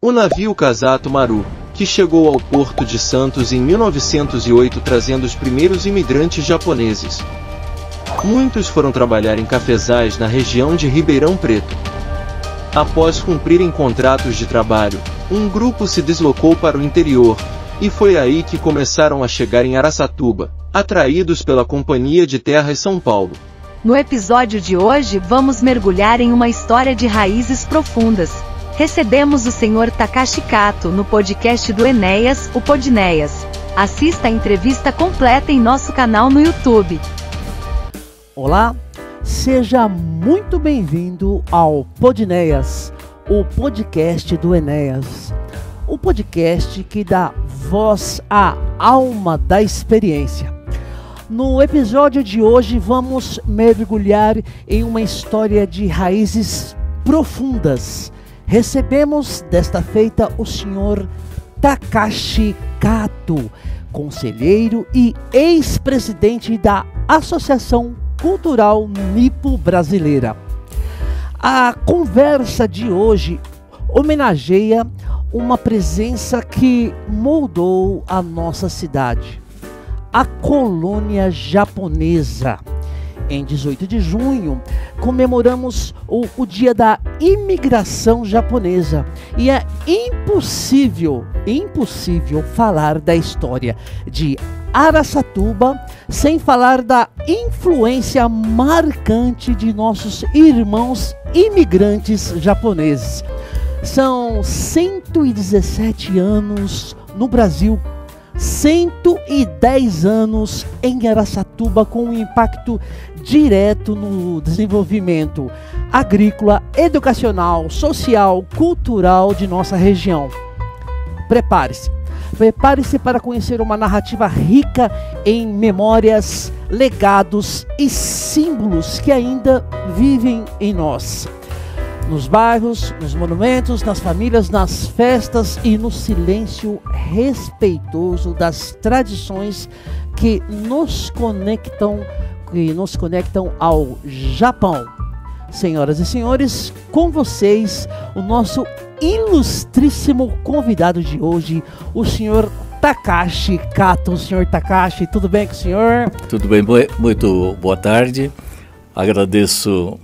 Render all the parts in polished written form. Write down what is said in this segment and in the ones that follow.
O navio Kasato Maru, que chegou ao porto de Santos em 1908 trazendo os primeiros imigrantes japoneses. Muitos foram trabalhar em cafezais na região de Ribeirão Preto. Após cumprirem contratos de trabalho, um grupo se deslocou para o interior, e foi aí que começaram a chegar em Araçatuba, atraídos pela Companhia de Terras São Paulo. No episódio de hoje vamos mergulhar em uma história de raízes profundas. Recebemos o Sr. Takashi Kato no podcast do Enéas, o Podnéias. Assista a entrevista completa em nosso canal no YouTube. Olá, seja muito bem-vindo ao Podnéias, o podcast do Enéas. O podcast que dá voz à alma da experiência. No episódio de hoje vamos mergulhar em uma história de raízes profundas. Recebemos desta feita o Sr. Takashi Kato, conselheiro e ex-presidente da Associação Cultural Nipo-Brasileira. A conversa de hoje homenageia uma presença que moldou a nossa cidade, a colônia japonesa. Em 18 de junho, comemoramos o Dia da Imigração Japonesa. E é impossível falar da história de Araçatuba sem falar da influência marcante de nossos irmãos imigrantes japoneses. São 117 anos no Brasil, 110 anos em Araçatuba, com um impacto direto no desenvolvimento agrícola, educacional, social, cultural de nossa região. Prepare-se para conhecer uma narrativa rica em memórias, legados e símbolos que ainda vivem em nós. Nos bairros, nos monumentos, nas famílias, nas festas e no silêncio respeitoso das tradições que nos conectam ao Japão. Senhoras e senhores, com vocês, o nosso ilustríssimo convidado de hoje, o Sr. Takashi Kato. Sr. Takashi, tudo bem com o senhor? Tudo bem, muito boa tarde. Agradeço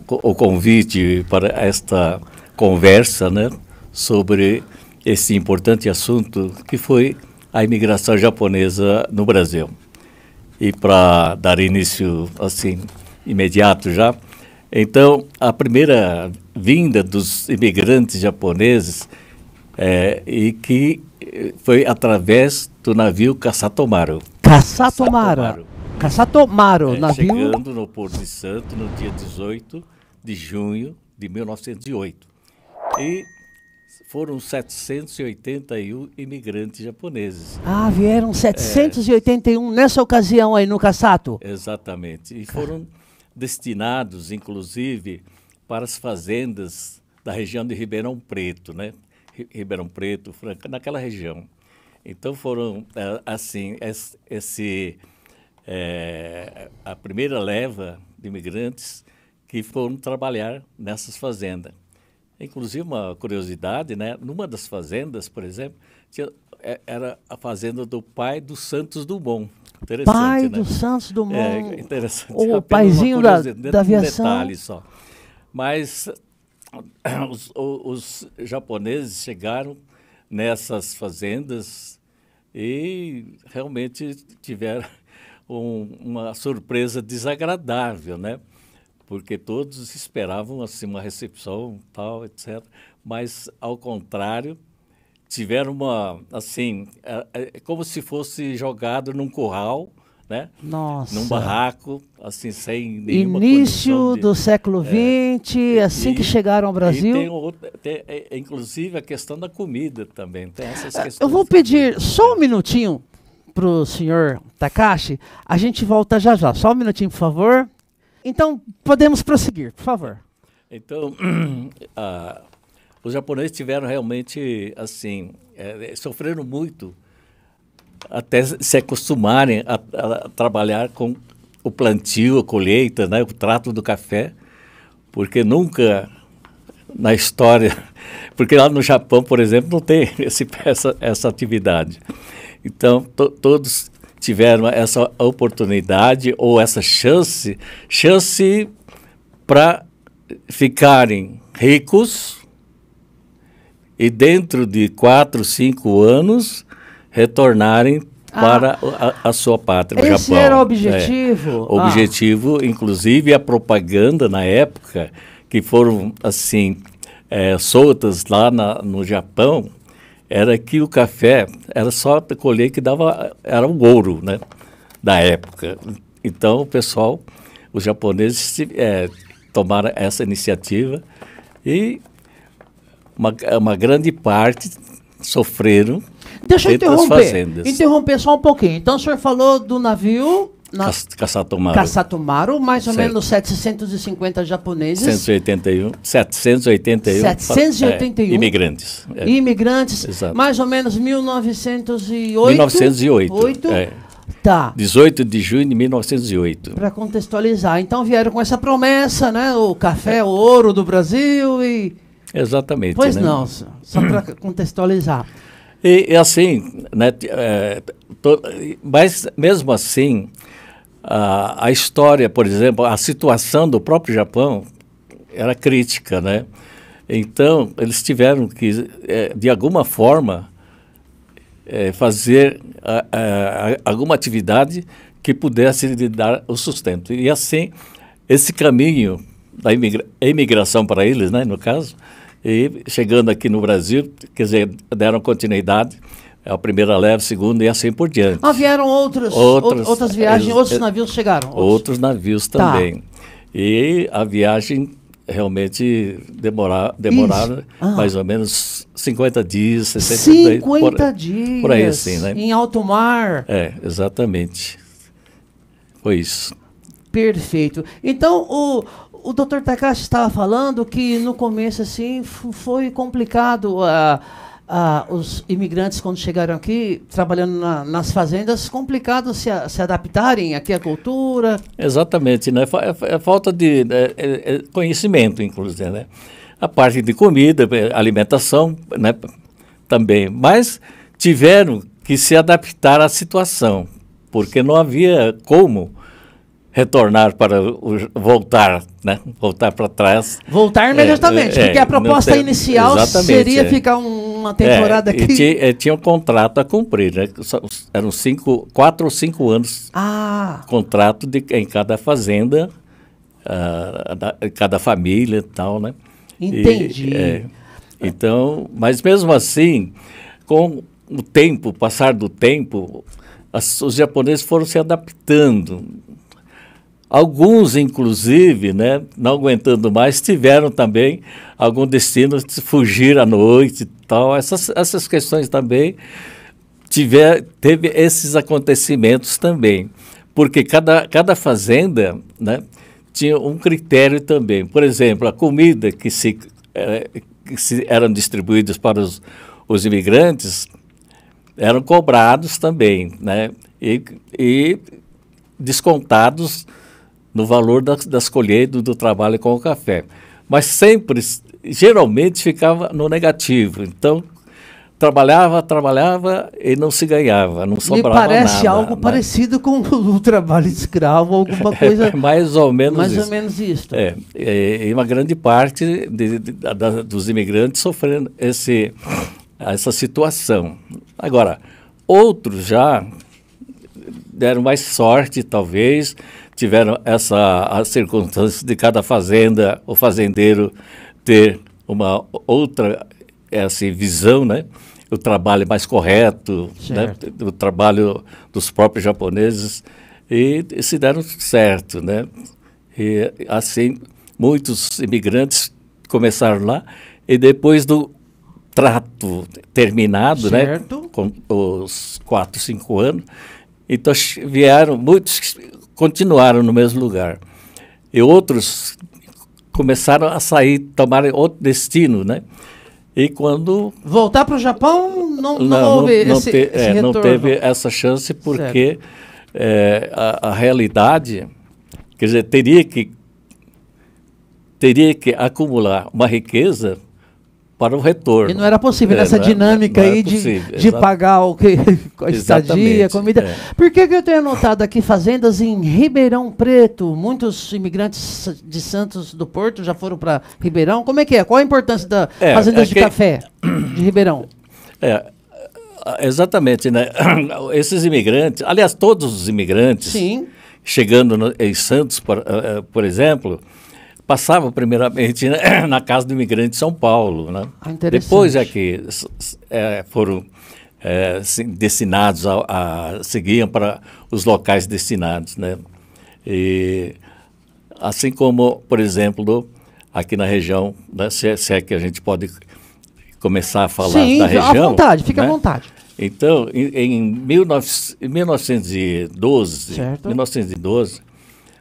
o convite para esta conversa, né, sobre esse importante assunto que foi a imigração japonesa no Brasil. E para dar início assim imediato já, então a primeira vinda dos imigrantes japoneses e que foi através do navio Kasato Maru. Kasato Maru, navio... Chegando no Porto de Santos no dia 18 de junho de 1908. E foram 781 imigrantes japoneses. Ah, vieram 781 nessa ocasião aí no Kasato? Exatamente. E foram destinados, inclusive, para as fazendas da região de Ribeirão Preto, né? Ribeirão Preto, Franca, naquela região. Então foram, assim, a primeira leva de imigrantes que foram trabalhar nessas fazendas. Inclusive, uma curiosidade, né? Numa das fazendas, por exemplo, era a fazenda do pai do Santos Dumont. Pai, né? Do Santos Dumont. É interessante. O paizinho da aviação. Um detalhe só. Mas os japoneses chegaram nessas fazendas e realmente tiveram uma surpresa desagradável, né? Porque todos esperavam assim uma recepção, tal, etc. Mas, ao contrário, tiveram como se fosse jogado num curral, né? Nossa. Num barraco, assim, sem nenhuma Início do século XX, assim que chegaram ao Brasil. E tem inclusive a questão da comida também. Tem essas questões. Eu vou pedir só um minutinho para o senhor Takashi. A gente volta já já. Só um minutinho, por favor. Então, podemos prosseguir, por favor. Então, os japoneses tiveram realmente, assim, sofreram muito até se acostumarem a trabalhar com o plantio, a colheita, né, o trato do café, porque nunca na história, porque lá no Japão, por exemplo, não tem essa atividade. Então, todos tiveram essa oportunidade ou essa chance para ficarem ricos e dentro de 4, 5 anos retornarem para a sua pátria, o Japão. Esse era o objetivo? O objetivo, inclusive a propaganda na época, que foram assim soltas lá no Japão, era que o café era só colher que era o ouro, né, da época. Então o pessoal, os japoneses tomaram essa iniciativa e uma grande parte sofreram. Deixa eu interromper. Interromper só um pouquinho. Então o senhor falou do navio Kasatomaru, mais ou menos 750 japoneses. 781 imigrantes. Imigrantes, exato. Mais ou menos 1908. 1908. Tá. 18 de junho de 1908. Para contextualizar. Então vieram com essa promessa, né? O café, o ouro do Brasil e... Exatamente. Pois né? não, só para contextualizar. E assim, né, mas mesmo assim, a história, por exemplo, a situação do próprio Japão era crítica, né? Então, eles tiveram que, de alguma forma, fazer alguma atividade que pudesse lhe dar o sustento. E assim, esse caminho da imigração para eles, né, no caso, e chegando aqui no Brasil, quer dizer, deram continuidade, a primeira leva, a segunda e assim por diante. Vieram outras viagens, outros navios chegaram? Outros navios também. E a viagem realmente demoraram mais ou menos 50 dias, 60 dias? Por aí assim, né? Em alto mar? Exatamente. Foi isso. Perfeito. Então, o Dr. Takashi estava falando que no começo assim foi complicado os imigrantes quando chegaram aqui, trabalhando nas fazendas, complicado se adaptarem aqui à cultura. Exatamente, né? É falta de conhecimento, inclusive, né? A parte de comida, alimentação, né? Também, mas tiveram que se adaptar à situação, porque não havia como retornar voltar, né? Voltar para trás. Voltar imediatamente, porque a proposta inicial seria ficar uma temporada aqui. Tinha um contrato a cumprir, né? Eram 4 ou 5 anos contrato em cada fazenda, cada família e tal, né? Entendi. Então, mas mesmo assim, com o tempo, passar do tempo, os japoneses foram se adaptando. Alguns, inclusive, né, não aguentando mais, tiveram também algum destino de fugir à noite e tal. Essas questões também teve esses acontecimentos também. Porque cada fazenda, né, tinha um critério também. Por exemplo, a comida que eram distribuídas para os imigrantes eram cobrados também, né, e descontados no valor das colheitas do trabalho com o café. Mas sempre, geralmente, ficava no negativo. Então, trabalhava e não se ganhava, não sobrava nada. Me parece algo parecido com o trabalho escravo, alguma coisa... Mais ou menos mais isso. Mais ou menos isso. E uma grande parte dos imigrantes sofrendo essa situação. Agora, outros já deram mais sorte, talvez, tiveram a circunstância de cada fazenda, o fazendeiro ter uma outra visão, né? O trabalho mais correto, né? O trabalho dos próprios japoneses, e se deram certo, né? E assim, muitos imigrantes começaram lá, e depois do trato terminado, né? Com os 4, 5 anos, então muitos continuaram no mesmo lugar. E outros começaram a sair, tomarem outro destino, né? E quando... Voltar para o Japão não houve esse retorno. Não teve essa chance porque a realidade, quer dizer, teria que teria que acumular uma riqueza para o retorno. E não era possível nessa dinâmica não aí de pagar o que a estadia, a comida. Por que eu tenho anotado aqui fazendas em Ribeirão Preto? Muitos imigrantes de Santos do Porto já foram para Ribeirão. Como é que é? Qual a importância das fazendas de café de Ribeirão? Exatamente, né? Esses imigrantes, aliás, todos os imigrantes, sim, chegando em Santos, por exemplo, passavam primeiramente, né, na casa do imigrante de São Paulo, né? Depois é que foram destinados seguiam para os locais destinados, né? E assim como, por exemplo, aqui na região, né, se é que a gente pode começar a falar da região. Sim, à vontade, fica à vontade. Então, em 1912, certo. 1912,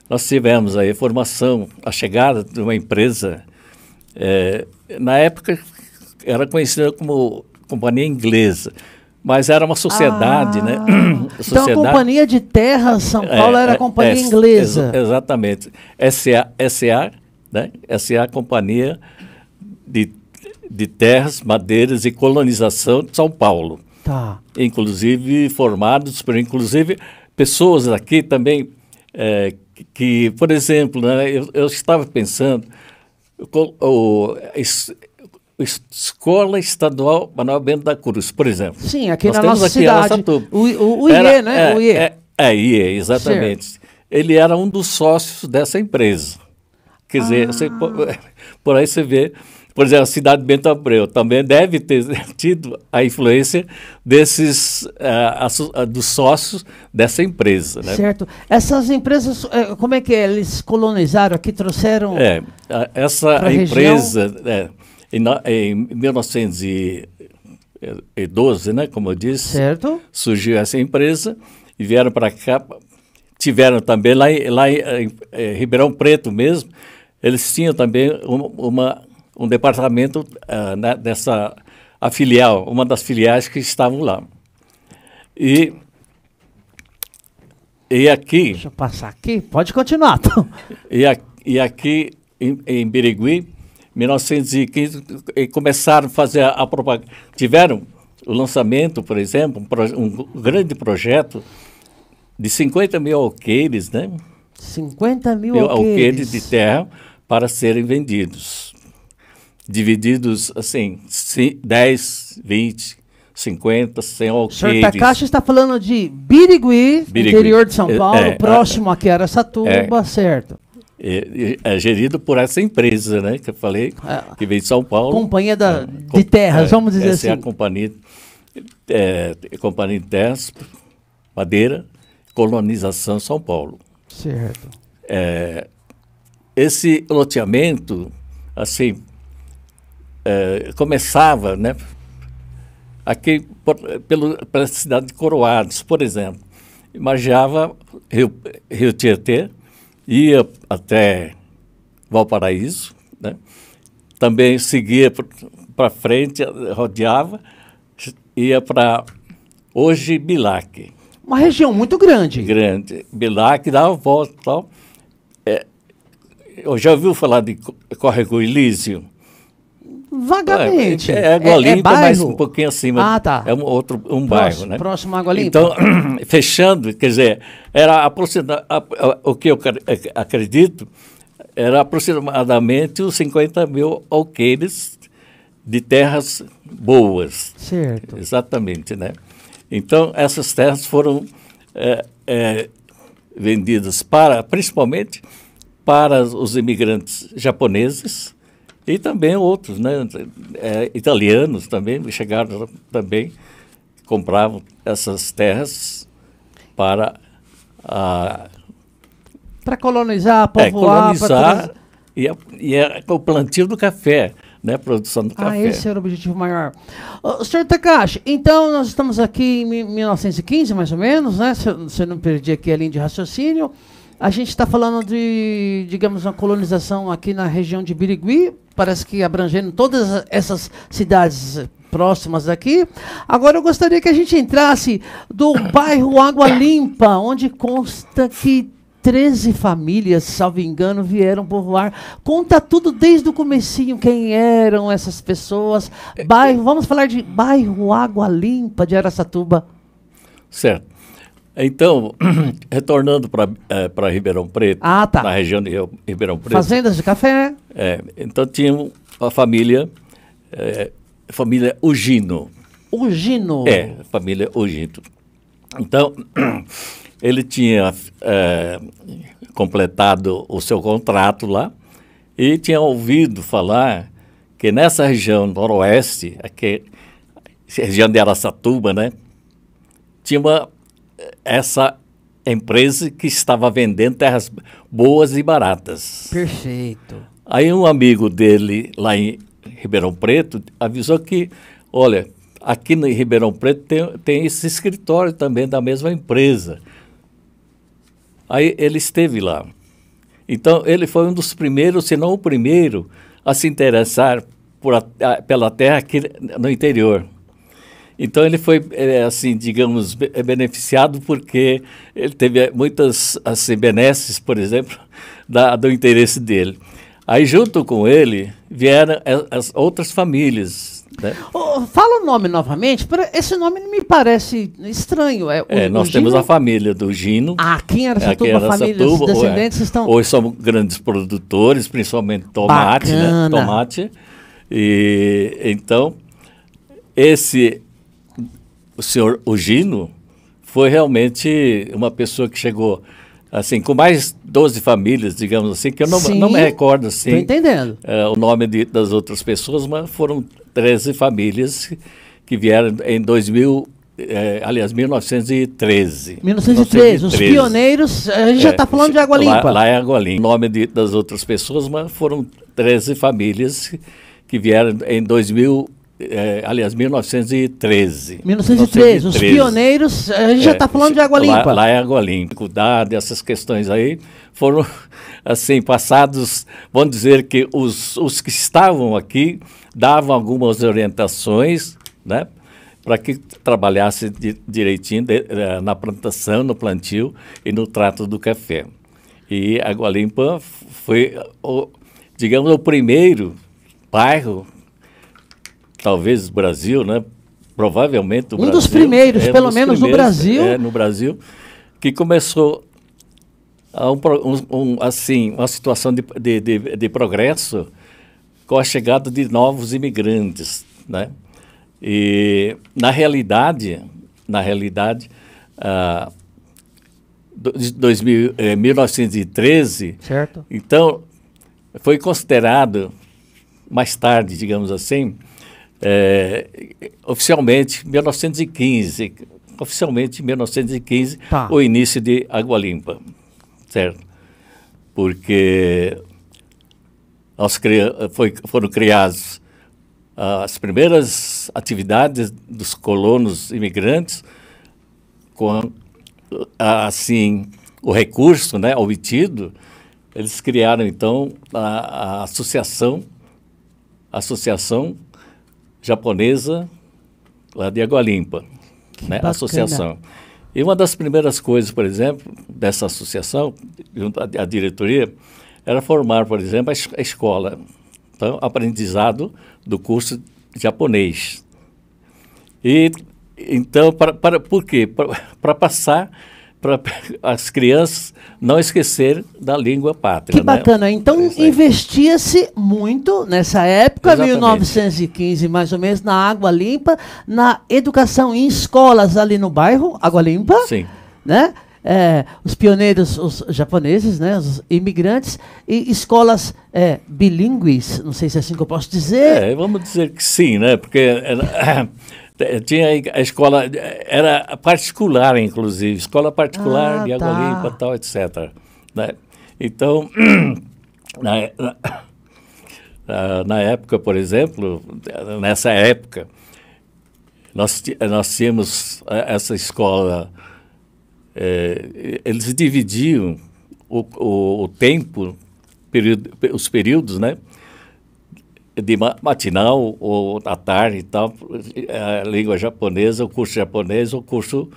nós tivemos a formação, a chegada de uma empresa, na época era conhecida como Companhia Inglesa, mas era uma sociedade, né? Então a Companhia de Terras São Paulo era a Companhia Inglesa. Exatamente. SA, né? SA Companhia de Terras, Madeiras e Colonização de São Paulo. Tá. Inclusive formados por pessoas aqui também, que, por exemplo, né, eu estava pensando, Escola Estadual Manuel Bento da Cruz, por exemplo. Sim, aqui na nossa cidade. O IE, né? O IE. IE, exatamente. Certo. Ele era um dos sócios dessa empresa. Quer dizer, por aí você vê, por exemplo, a cidade de Bento Abreu também deve ter tido a influência dos sócios dessa empresa. Né? Certo. Essas empresas, como é que é? Eles colonizaram aqui, trouxeram... Essa empresa, em 1912, né, como eu disse, certo, surgiu essa empresa e vieram para cá, tiveram também lá em Ribeirão Preto mesmo, eles tinham também um departamento a filial, uma das filiais que estavam lá. E aqui... Deixa eu passar aqui, pode continuar. E aqui em Birigui, 1915, começaram a fazer a propaganda. Tiveram o lançamento, por exemplo, um grande projeto de 50 mil alqueires, né? 50 mil alqueires de terra para serem vendidos. Divididos, assim, 10, 20, 50, 100 alqueires. O senhor Takashi está falando de Birigui, interior de São Paulo, próximo aqui a Araçatuba, certo? É gerido por essa empresa, né, que eu falei, que veio de São Paulo. Companhia de Terras, vamos dizer assim. Essa é a Companhia de Terras, Madeira, Colonização São Paulo. Certo. Esse loteamento, assim, começava, né, aqui pela cidade de Coroados, por exemplo. Imaginava Rio Tietê, ia até Valparaíso, né? Também seguia para frente, rodeava, ia para hoje Bilac. Uma região muito grande. Grande. Bilac, dava a volta e tal. Eu já ouviu falar de Córrego Elísio? Vagamente. Água Limpa, mas um pouquinho acima. Ah, tá. É um bairro, né? Próximo à Água Limpa. Então, fechando, quer dizer, era o que eu acredito, era aproximadamente os 50 mil alqueires de terras boas. Certo. Exatamente, né? Então, essas terras foram vendidas principalmente para os imigrantes japoneses, e também outros, né, italianos também, chegaram também, compravam essas terras para colonizar, povoar. Colonizar e o plantio do café, né, a produção do café. Esse era o objetivo maior. Sr. Takashi, então nós estamos aqui em 1915, mais ou menos, né, se eu não perdi aqui a linha de raciocínio. A gente está falando de, digamos, uma colonização aqui na região de Birigui, parece que abrangendo todas essas cidades próximas daqui. Agora eu gostaria que a gente entrasse do bairro Água Limpa, onde consta que 13 famílias, salvo engano, vieram povoar. Conta tudo desde o comecinho, quem eram essas pessoas. Bairro, vamos falar de bairro Água Limpa de Araçatuba. Certo. Então, retornando para Ribeirão Preto, Tá. na região de Ribeirão Preto. Fazendas de café. Então tinha a família Ugino. Ugino. Família Ugino. Então, ele tinha completado o seu contrato lá e tinha ouvido falar que nessa região noroeste, aqui, região de Araçatuba, né, tinha essa empresa que estava vendendo terras boas e baratas. Perfeito. Aí um amigo dele lá em Ribeirão Preto avisou que, olha, aqui em Ribeirão Preto tem esse escritório também da mesma empresa. Aí ele esteve lá. Então ele foi um dos primeiros, se não o primeiro, a se interessar pela terra aqui no interior. Então ele foi, assim, digamos, beneficiado porque ele teve muitas assim, benesses, por exemplo, do interesse dele. Aí junto com ele vieram as outras famílias. Né? Fala o nome novamente, esse nome me parece estranho. Nós temos a família do Gino. Aqui em Araçatuba, família, os descendentes estão... Hoje são grandes produtores, principalmente tomate, né? Tomate. E então, o senhor Ugino foi realmente uma pessoa que chegou assim, com mais 12 famílias, digamos assim, que eu não me recordo assim, tô entendendo. O nome das outras pessoas, mas foram 13 famílias que vieram em 1913. 1913, os pioneiros, a gente já está falando de Água Limpa. Lá é Água Limpa. O nome das outras pessoas, mas foram 13 famílias que vieram em 1913. 1913, os pioneiros, a gente já está falando de Água Limpa. Lá é Água Limpa. Dificuldade, essas questões aí foram, assim, passados, vamos dizer que os que estavam aqui davam algumas orientações, né, para que trabalhasse direitinho na plantação, no plantio e no trato do café. E Água Limpa foi, digamos, o primeiro bairro, talvez do Brasil, né? Provavelmente do Brasil. Um dos primeiros, pelo menos no Brasil. No Brasil, que começou assim, uma situação de progresso com a chegada de novos imigrantes, né? E, na realidade, 1913, certo. Então, foi considerado, mais tarde, digamos assim, oficialmente 1915, tá, o início de Água Limpa, certo? Porque foram criados as primeiras atividades dos colonos imigrantes com, assim, o recurso, né, obtido. Eles criaram, então, a associação japonesa lá de Água Limpa, né, a associação. E uma das primeiras coisas, por exemplo, dessa associação, junto à diretoria, era formar, por exemplo, a escola, então, aprendizado do curso japonês. E, então, por quê? Para passar, para as crianças não esquecerem da língua pátria. Que bacana. Né? Então, investia-se muito nessa época, exatamente, 1915, mais ou menos, na Água Limpa, na educação em escolas ali no bairro, Água Limpa. Sim. Né? Os pioneiros, os japoneses, né, os imigrantes, e escolas bilíngues, não sei se é assim que eu posso dizer. Vamos dizer que sim, né? Porque tinha a escola, era particular, inclusive, escola particular de Água Limpa, tal, etc. Né? Então, na época, por exemplo, nessa época, nós tínhamos essa escola. Eles dividiam o tempo, os períodos, né, de matinal ou à tarde e tal, a língua japonesa, o curso japonês, o curso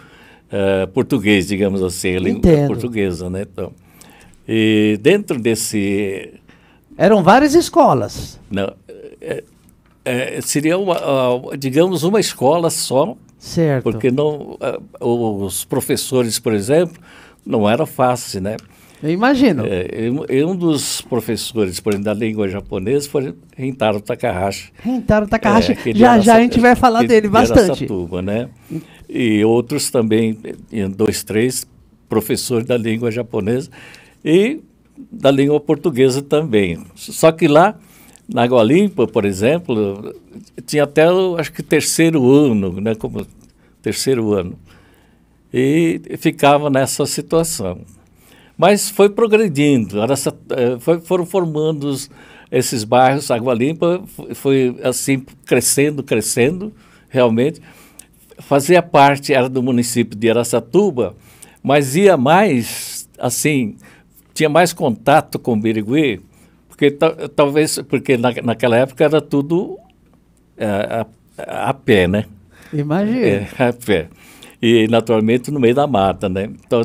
português, digamos assim, a língua portuguesa, né? Então, E dentro desse... Eram várias escolas. Não, seria, digamos, uma escola só. Certo. Porque não, os professores, por exemplo, não era fácil, né? Eu imagino. Um dos professores, por exemplo, da língua japonesa foi Rintaro Takahashi. Rintaro Takahashi, já a gente vai falar dele bastante. De Araçatuba, né? E outros também, 2, 3 professores da língua japonesa e da língua portuguesa também. Só que lá, na Água Limpa, por exemplo, tinha até, acho que, 3º ano, né? Como 3º ano. E ficava nessa situação. Mas foi progredindo, foram formando esses bairros, Água Limpa foi assim, crescendo, realmente. Fazia parte, era do município de Araçatuba, mas ia mais, assim, tinha mais contato com Birigui, porque talvez, porque naquela época era tudo a pé, né? Imagina. A pé. E, naturalmente, no meio da mata, né? Então,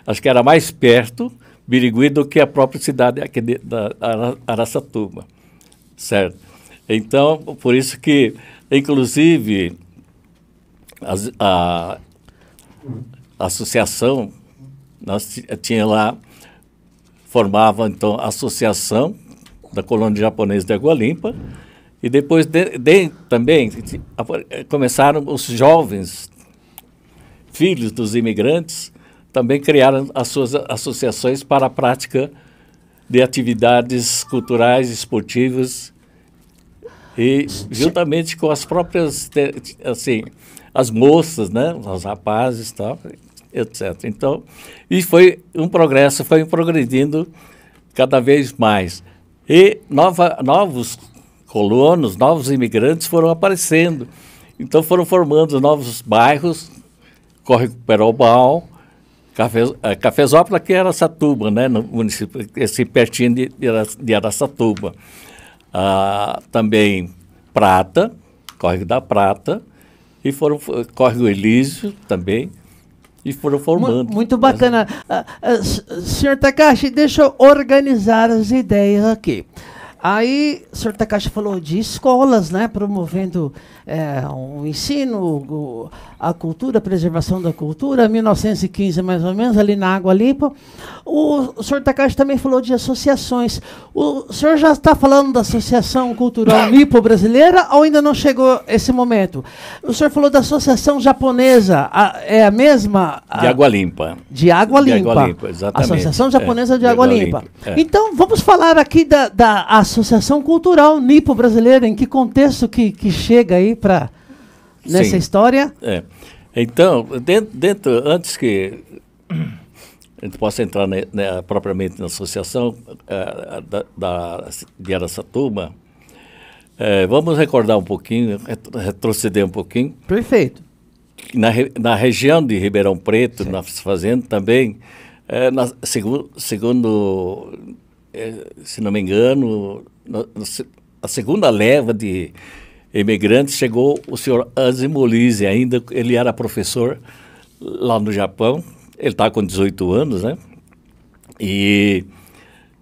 acho que era mais perto Birigui do que a própria cidade aqui da Araçatuba, certo? Então, por isso que, inclusive, a associação, nós tinha lá, formava, então, a Associação da Colônia Japonesa de Água Limpa, e depois também começaram os jovens, filhos dos imigrantes, também criaram as suas associações para a prática de atividades culturais, esportivas, e juntamente com as próprias, assim, as moças, né, os rapazes, tal, etc. Então, e foi um progresso, foi progredindo cada vez mais. E novos colonos, novos imigrantes foram aparecendo. Então foram formando novos bairros, Córrego Perobal, Cafezópolis, que era Araçatuba, né, no município, esse pertinho de Araçatuba. Também Prata, Córrego da Prata, e Córrego Elísio também, e foram formando. Muito bacana. Senhor Takahashi, deixa eu organizar as ideias aqui. Aí, o senhor Takahashi falou de escolas, né, promovendo o ensino, a cultura, a preservação da cultura, 1915 mais ou menos, ali na Água Limpa. O senhor Takahashi também falou de associações. O senhor já está falando da Associação Cultural Nipo-Brasileira ou ainda não chegou esse momento? O senhor falou da Associação Japonesa, é a mesma? De Água Limpa. De Água Limpa. De Água Limpa, exatamente. Associação Japonesa de Água Limpa. É. Então, vamos falar aqui da Associação Cultural Nipo-Brasileira, em que contexto que chega aí nessa história? Então, antes que a gente possa entrar propriamente na associação de Araçatuba, vamos recordar um pouquinho, retroceder um pouquinho. Perfeito. Na região de Ribeirão Preto, certo, nas fazendas também, segundo se não me engano, a segunda leva de imigrantes chegou o senhor Azimolise, ainda ele era professor lá no Japão, ele estava com 18 anos, né? E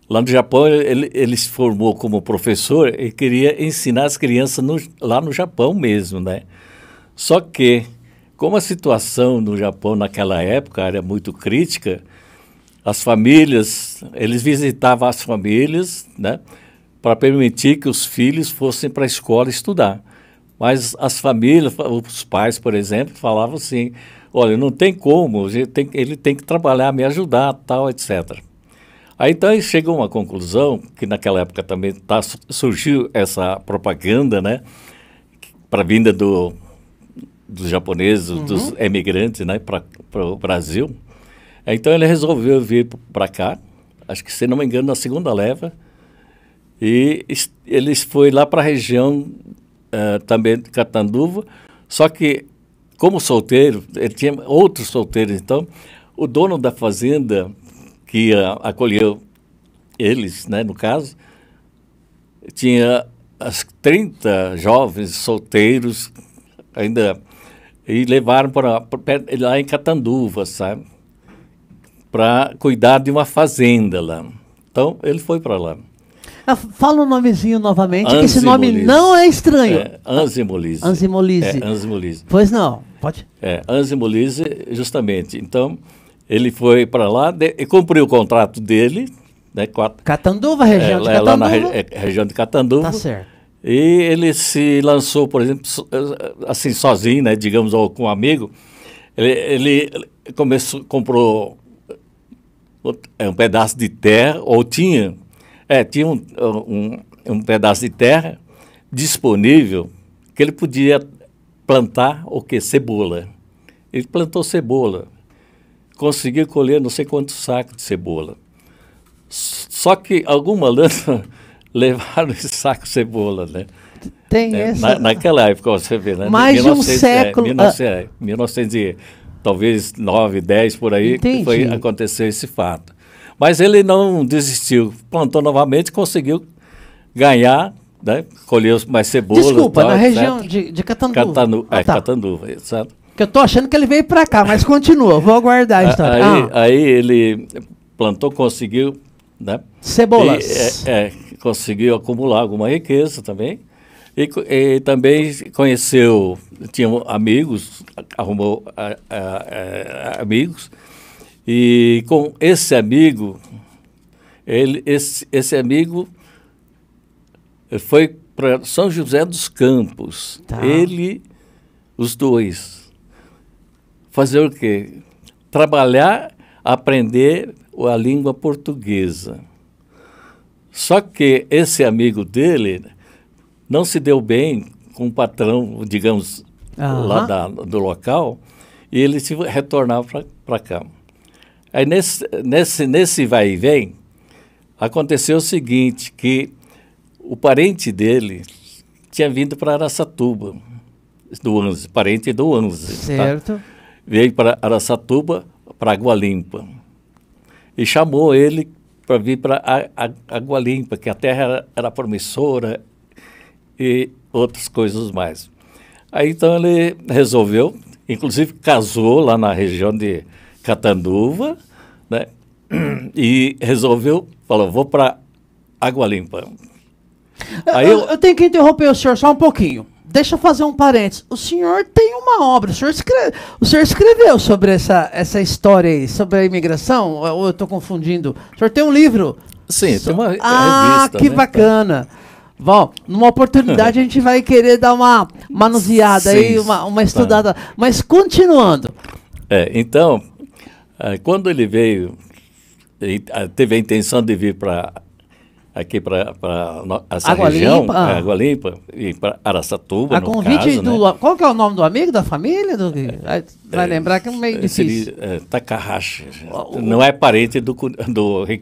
lá no Japão ele se formou como professor e queria ensinar as crianças lá no Japão mesmo, né? Só que, como a situação no Japão naquela época era muito crítica, as famílias, eles visitavam as famílias, né, para permitir que os filhos fossem para a escola estudar. Mas as famílias, os pais, por exemplo, falavam assim, olha, não tem como, ele tem que trabalhar, me ajudar, tal, etc. Aí então chegou a uma conclusão, que naquela época também surgiu essa propaganda, né, para a vinda dos japoneses, dos emigrantes, né, para o Brasil. Então ele resolveu vir para cá, acho que, se não me engano, na segunda leva, e ele foi lá para a região também de Catanduva, só que, como solteiro, ele tinha outros solteiros, então, o dono da fazenda, que acolheu eles, né, no caso, tinha as 30 jovens solteiros, ainda, e levaram para lá em Catanduva, sabe? para cuidar de uma fazenda lá. Então, ele foi para lá. Fala o nomezinho novamente, que esse Anzimolise. nome não é estranho. Anzimolise. Anzimolise. Anzimolise. Pois não, pode. Anzimolise, justamente. Então, ele foi para lá e cumpriu o contrato dele, né, Catanduva, região de Catanduva. Lá na região de Catanduva. Tá certo. E ele se lançou, por exemplo, assim, sozinho, né, digamos, ou com um amigo. Ele comprou um pedaço de terra, ou tinha um pedaço de terra disponível que ele podia plantar o quê? Cebola. Ele plantou cebola. Conseguiu colher não sei quantos sacos de cebola. Só que algum malandro levaram esse saco de cebola, né? Tem essa... Naquela época, você vê, né? Mais de um século... 1900 talvez 9, 10, por aí, Entendi. Aconteceu esse fato. Mas ele não desistiu, plantou novamente, conseguiu ganhar, né? Colheu mais cebola. Desculpa, tal, na etc. região de Catanduva. Tá. Catanduva, certo? Que eu tô achando que ele veio para cá, mas continua, vou aguardar a história. Aí ele plantou, conseguiu, né? Cebolas. Conseguiu acumular alguma riqueza também. E também conheceu, tinha amigos, arrumou amigos, e com esse amigo, esse amigo foi para São José dos Campos. Tá. Os dois, fazer o quê? Trabalhar, aprender a língua portuguesa. Só que esse amigo dele não se deu bem com o patrão, digamos, lá do local, e ele se retornava para cá. Aí nesse vai e vem, aconteceu o seguinte, que o parente dele tinha vindo para Araçatuba, parente do Anze. Certo. Tá? Veio para Araçatuba, para Água Limpa, e chamou ele para vir para Água Limpa, que a terra era promissora, e outras coisas mais. Aí então ele resolveu, inclusive casou lá na região de Catanduva, né? E resolveu, falou, vou para Água Limpa. Aí eu tenho que interromper o senhor só um pouquinho. Deixa eu fazer um parênteses. O senhor tem uma obra, o senhor escreveu sobre essa história aí, sobre a imigração, ou eu estou confundindo? O senhor tem um livro? Sim, tem uma revista. Que né? Bacana. Bom, numa oportunidade a gente vai querer dar uma manuseada aí, uma estudada. Tá. Mas continuando. Então, quando ele veio, ele teve a intenção de vir aqui para essa Água região, Limpa. Água Limpa, e para Araçatuba, A no convite caso, do... né? Qual que é o nome do amigo, da família? Vai lembrar que é meio difícil. Takahashi. Não é parente do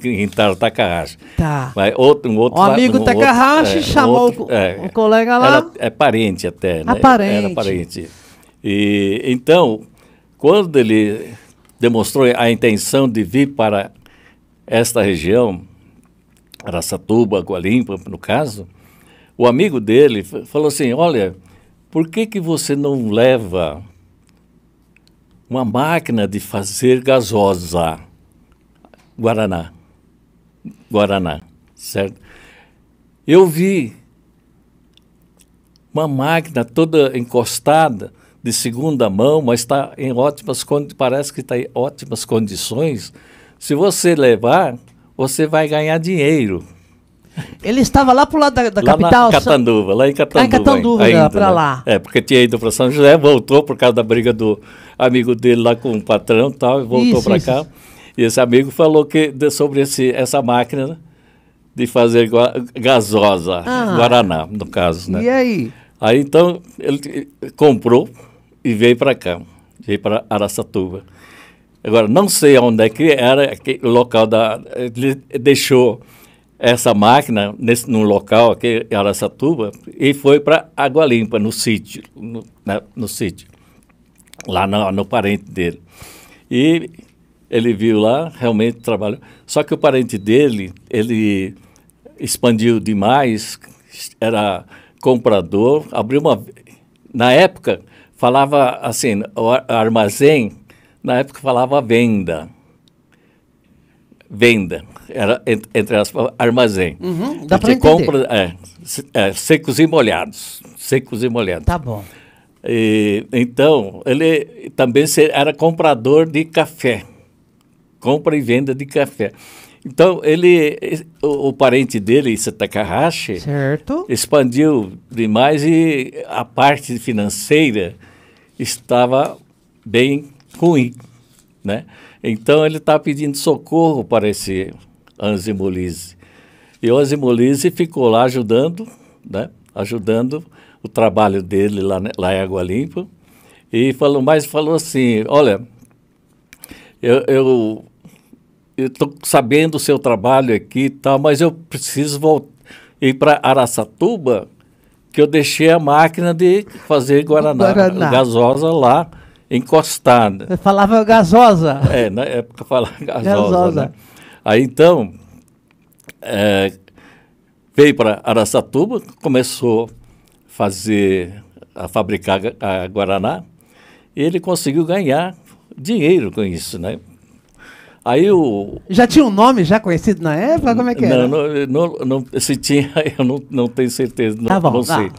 Rintaro Takahashi. Tá. Mas um outro amigo Takahashi chamou o colega lá. É parente até, né? Aparente. Era parente. E, então, quando ele demonstrou a intenção de vir para esta região, Araçatuba, Água Limpa, no caso, o amigo dele falou assim, olha, por que você não leva uma máquina de fazer gasosa, Guaraná, certo? Eu vi uma máquina toda encostada, de segunda mão, mas está em parece que está em ótimas condições. Se você levar, você vai ganhar dinheiro. Ele estava lá pro lado da lá capital? Lá em Catanduva. Em Catanduva, para lá. Porque tinha ido para São José, voltou por causa da briga do amigo dele lá com o patrão e tal, e voltou para cá. E esse amigo falou sobre essa máquina de fazer gasosa, Guaraná, no caso. Né? E aí? Aí então ele comprou e veio para cá, veio para Araçatuba. Agora, não sei onde é que era o local ele deixou essa máquina num local aqui em Araçatuba e foi para Água Limpa, no sítio, no sítio, lá no parente dele. E ele viu lá, realmente trabalhou. Só que o parente dele, ele expandiu demais, era comprador, abriu na época, falava assim, o armazém, na época falava venda. venda, era entre aspas, armazém. Dá para entender. Compra secos e molhados. Secos e molhados. Tá bom. Então, ele também era comprador de café. Compra e venda de café. Então, o parente dele, esse Takahashi, Certo. expandiu demais e a parte financeira estava bem ruim, né? Então, ele está pedindo socorro para esse Anzi Molise. E o Anzi Molise ficou lá ajudando, né? Ajudando o trabalho dele lá em Água Limpa. E falou assim, olha, eu estou sabendo o seu trabalho aqui e tal, mas eu preciso ir para Araçatuba, que eu deixei a máquina de fazer Guaraná. Gasosa lá, encostada. Você falava gasosa? Na época falava gasosa. Né? Aí então, veio para Araçatuba, começou a fabricar a Guaraná, e ele conseguiu ganhar dinheiro com isso, né? Aí já tinha um nome já conhecido na época? Como é que era? Não, se tinha, eu não tenho certeza, tá bom, não sei.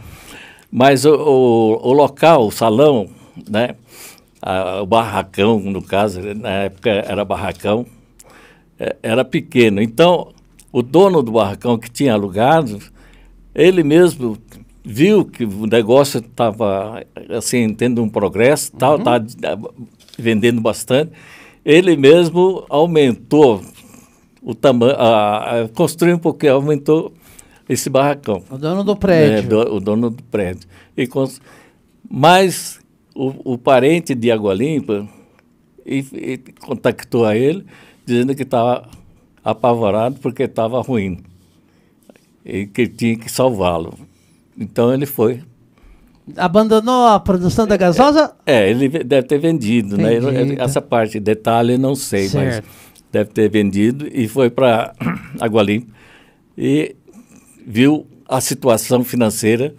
Mas o local, o salão, né? O barracão, no caso, na época era barracão, era pequeno. Então, o dono do barracão que tinha alugado, ele mesmo viu que o negócio estava assim, tendo um progresso, estava vendendo bastante. Ele mesmo aumentou o tamanho, construiu um pouquinho, aumentou esse barracão. O dono do prédio. O dono do prédio. Mas o parente de Água Limpa e contactou a ele, dizendo que estava apavorado porque estava ruim e que tinha que salvá-lo. Então ele foi. Abandonou a produção da gasosa? Ele deve ter vendido, né? Essa parte, detalhe, não sei, certo. Mas deve ter vendido e foi para Água Limpa e viu a situação financeira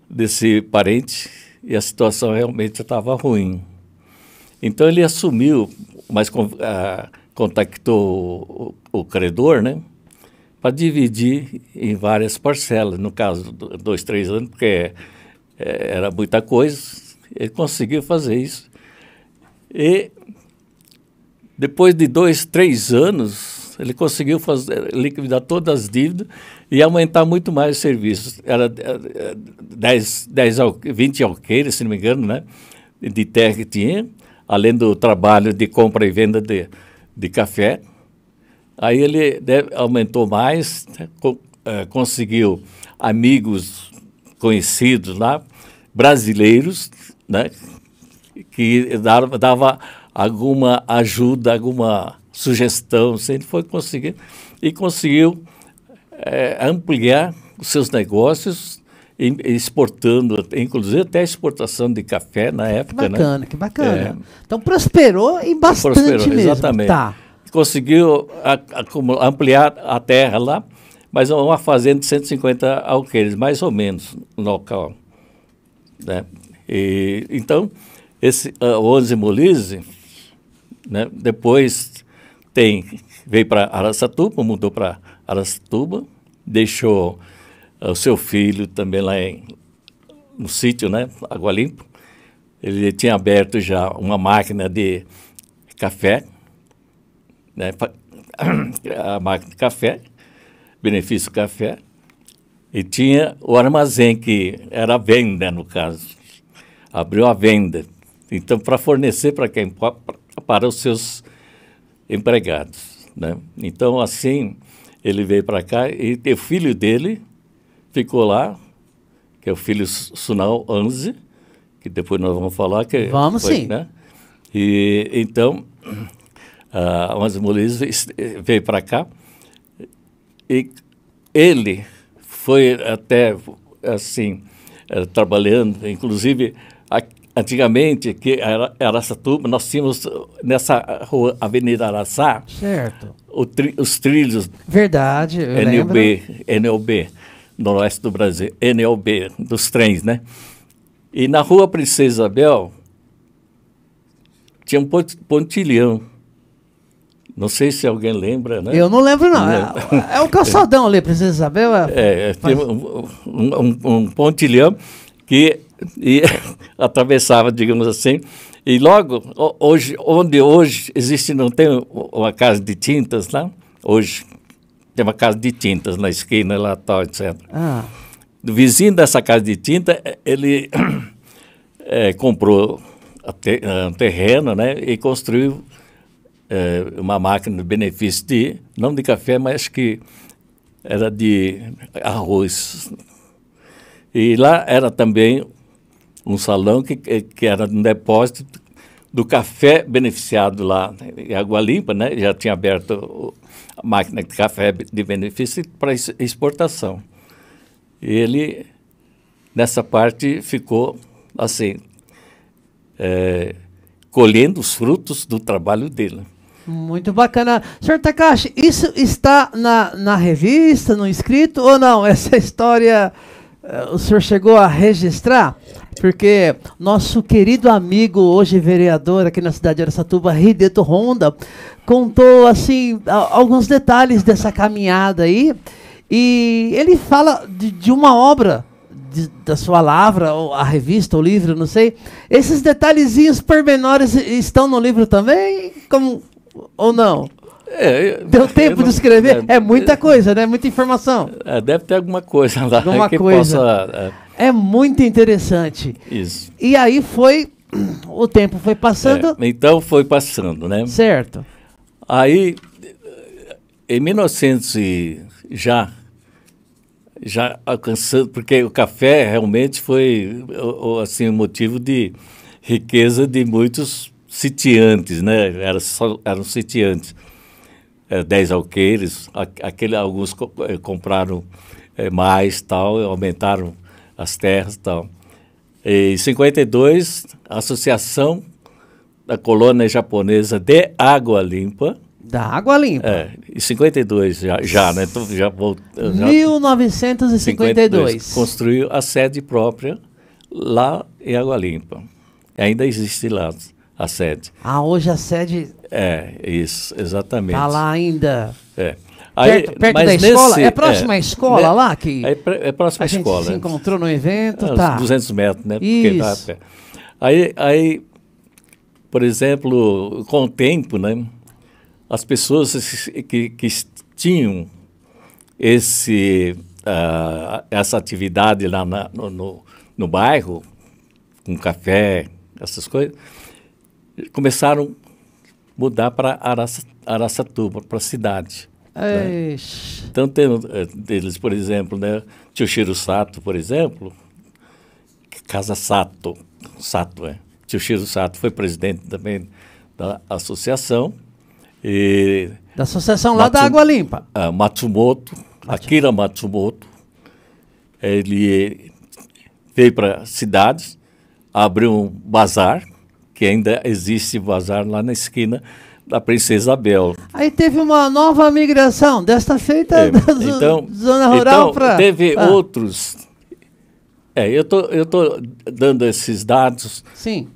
desse parente e a situação realmente estava ruim. Então ele assumiu, mas contactou o credor, né? Para dividir em várias parcelas, no caso, 2, 3 anos, porque era muita coisa, ele conseguiu fazer isso. E depois de 2, 3 anos, ele conseguiu liquidar todas as dívidas e aumentar muito mais os serviços. Era 20 alqueires, se não me engano, né, de terra que tinha, além do trabalho de compra e venda de café. Aí ele aumentou mais, né, conseguiu amigos conhecidos lá, brasileiros, né, que dava alguma ajuda, alguma sugestão, sempre foi conseguindo, e conseguiu ampliar os seus negócios, exportando, inclusive até a exportação de café na época. Que bacana, né? Que bacana. Então prosperou e bastante mesmo. Exatamente. Tá. Conseguiu ampliar a terra lá, mas uma fazenda de 150 alqueires, mais ou menos, no local. Né? Então, o Anzi Molise, né, depois veio para Araçatuba, mudou para Araçatuba, deixou o seu filho também lá no sítio, né, Água Limpa. Ele tinha aberto já uma máquina de café, né, a máquina de café, Benefício Café, e tinha o armazém, que era a venda, no caso. Abriu a venda. Então, para fornecer para quem? Para os seus empregados. Né? Então, assim, ele veio para cá e o filho dele ficou lá, que é o filho Sunao Anzi, que depois nós vamos falar. Vamos sim. Né? E então, o Anzi Molise veio para cá e ele foi até, assim, trabalhando, inclusive, antigamente, que era Araçatuba, nós tínhamos nessa rua, Avenida Araçá, certo. Os trilhos. Verdade, eu lembro. NLB, Noroeste do Brasil, NLB, dos trens, né? E na rua Princesa Isabel tinha um pontilhão Não sei se alguém lembra, né? Eu não lembro, não. É o calçadão ali, precisa saber? Tem um pontilhão que atravessava, digamos assim, e logo, onde hoje existe, não tem uma casa de tintas lá? Hoje tem uma casa de tintas na esquina, lá tal, etc. O vizinho dessa casa de tinta, ele comprou um terreno, né, e construiu uma máquina de benefício não de café, mas que era de arroz. E lá era também um salão que era um depósito do café beneficiado lá em Água Limpa, né? Já tinha aberto a máquina de café de benefício para exportação. E ele, nessa parte, ficou assim, colhendo os frutos do trabalho dele. Muito bacana. Senhor Takashi, isso está na revista, no escrito, ou não? Essa história o senhor chegou a registrar? Porque nosso querido amigo, hoje vereador aqui na cidade de Araçatuba, Hideto Honda, contou assim alguns detalhes dessa caminhada aí, e ele fala de uma obra da sua lavra, ou a revista, o livro, não sei. Esses detalhezinhos pormenores estão no livro também? Ou não? Deu tempo de escrever? É muita coisa, né? Muita informação. Deve ter alguma coisa lá que coisa. Possa... É muito interessante. Isso. E aí o tempo foi passando. Então foi passando, né? Certo. Aí, em 1900 já alcançando, porque o café realmente foi assim, um motivo de riqueza de muitos sitiantes, né? Eram sitiantes. 10 alqueires, alguns compraram mais, tal, aumentaram as terras, tal. E em 52, a Associação da Colônia Japonesa de Água Limpa. Da Água Limpa. Em 52 já, né? Então, 1952. Construiu a sede própria lá em Água Limpa. Ainda existe lá a sede. Hoje a sede... Isso, exatamente. Está lá ainda. Aí, perto da escola? É próxima à escola lá? Que é próxima à escola. A gente se encontrou no evento, tá. 200 metros, né? Isso. Aí, por exemplo, com o tempo, né? As pessoas que tinham essa atividade lá no bairro, com café, essas coisas, começaram a mudar para Araçatuba, para a cidade. Né? Então, tem deles, por exemplo, né, Tsushiro Sato, por exemplo, Casa Sato, Tsushiro Sato foi presidente também da associação. Da associação lá da Água Limpa. Akira Matsumoto, ele veio para a cidade, abriu um bazar, que ainda existe bazar lá na esquina da Princesa Isabel. Aí teve uma nova migração, desta feita da zona rural para... Teve outros... eu tô dando esses dados... Sim.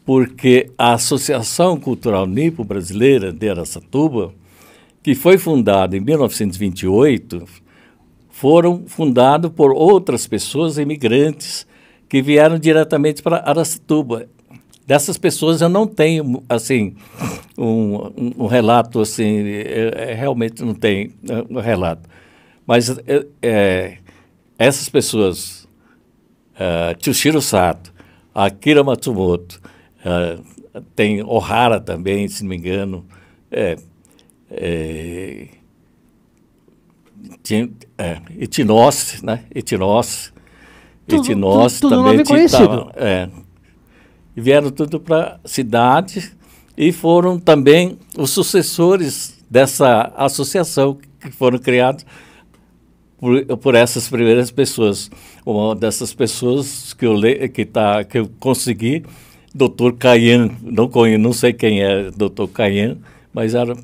Porque a Associação Cultural Nipo-Brasileira de Araçatuba, que foi fundada em 1928, foram fundados por outras pessoas imigrantes que vieram diretamente para Araçatuba. Dessas pessoas eu não tenho, assim, um relato, assim, realmente não tenho um relato. Mas essas pessoas, Tsushiro Sato, Akira Matsumoto, tem Ohara também, se não me engano, Itinossi, né? Itinossi também conhecido. E vieram tudo para a cidade e foram também os sucessores dessa associação que foram criados por essas primeiras pessoas. Uma dessas pessoas que eu consegui, Dr. Kayan, não sei quem é Dr. Kayan, mas era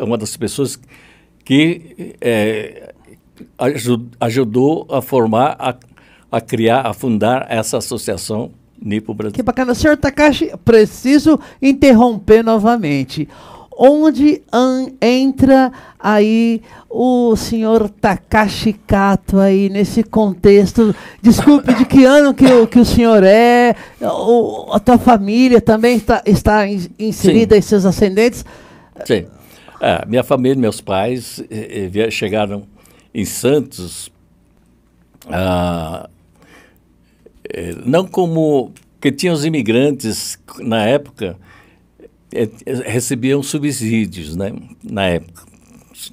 uma das pessoas que ajudou a formar, a criar, a fundar essa associação Nipo Brasileira. Que bacana. Senhor Takashi, preciso interromper novamente. onde entra aí o senhor Takashi Kato aí nesse contexto. Desculpe, de que ano que o senhor é? A tua família também está inserida Sim. em seus ascendentes? Sim. Minha família, meus pais chegaram em Santos, não como... Porque tinha os imigrantes, na época, recebiam subsídios, né? Na época.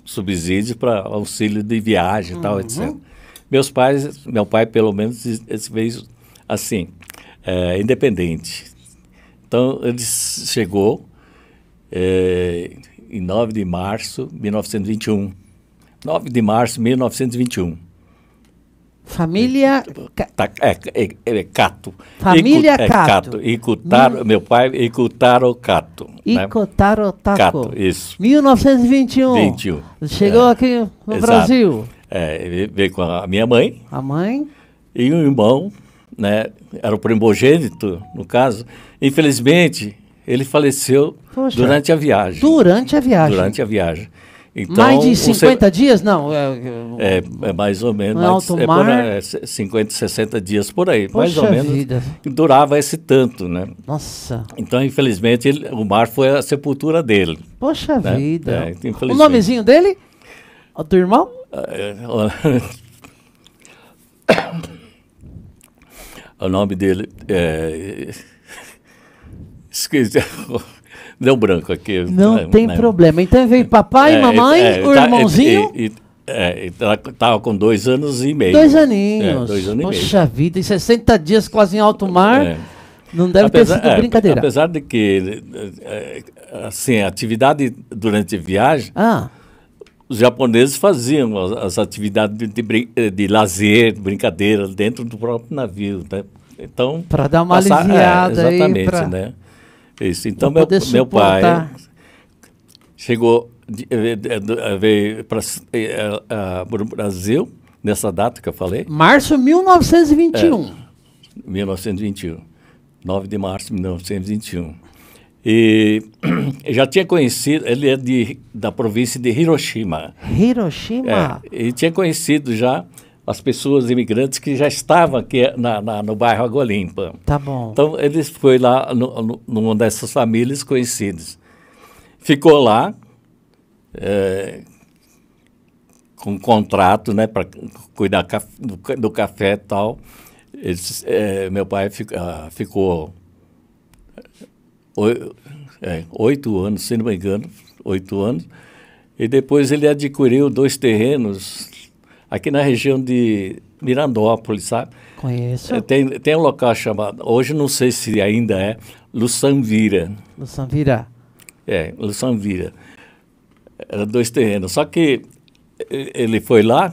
Subsídios para auxílio de viagem e tal, etc. Meu pai, pelo menos, veio assim, independente. Então, ele chegou em 9 de março de 1921. 9 de março de 1921. Família... Cato. Família Cato. Meu pai, Ikutaro Cato. Ikutaro Tako. Cato, isso. 1921. 21. Chegou aqui no Exato. Brasil. Veio com a minha mãe. A mãe. E um irmão, né? Era o primogênito, no caso. Infelizmente, ele faleceu durante a viagem. Durante a viagem. Durante a viagem. Então, mais de 50 dias? Não. Mais ou menos. Alto mar. 50, 60 dias por aí. Poxa mais ou menos. Vida. Durava esse tanto, né? Nossa. Então, infelizmente, o mar foi a sepultura dele. Poxa né? vida. O nomezinho dele? O teu irmão? O nome dele esqueci. Deu branco aqui. Não tem problema. Então veio papai, mamãe, o irmãozinho. Estava com 2 anos e meio. 2 aninhos. 2 anos e meio. Poxa vida, e 60 dias quase em alto mar. Não deve ter sido brincadeira. Apesar de que, assim, a atividade durante a viagem, os japoneses faziam as atividades de lazer, brincadeira, dentro do próprio navio, né? Então, para dar uma aliviada aí. Exatamente, né? Isso. Então, meu pai chegou, veio para o Brasil, nessa data que eu falei. Março de 1921. 1921. 9 de março de 1921. E já tinha conhecido, ele é da província de Hiroshima. Hiroshima? E tinha conhecido já as pessoas imigrantes que já estavam aqui no bairro Água Limpa. Tá bom. Então, ele foi lá numa dessas famílias conhecidas. Ficou lá, com um contrato, né, para cuidar do café e tal. Meu pai ficou 8 anos, se não me engano, 8 anos. E depois ele adquiriu 2 terrenos aqui na região de Mirandópolis, sabe? Conheço. Tem um local chamado, hoje não sei se ainda é, Luçanvira. Luçanvira. Luçanvira. Eram 2 terrenos. Só que ele foi lá,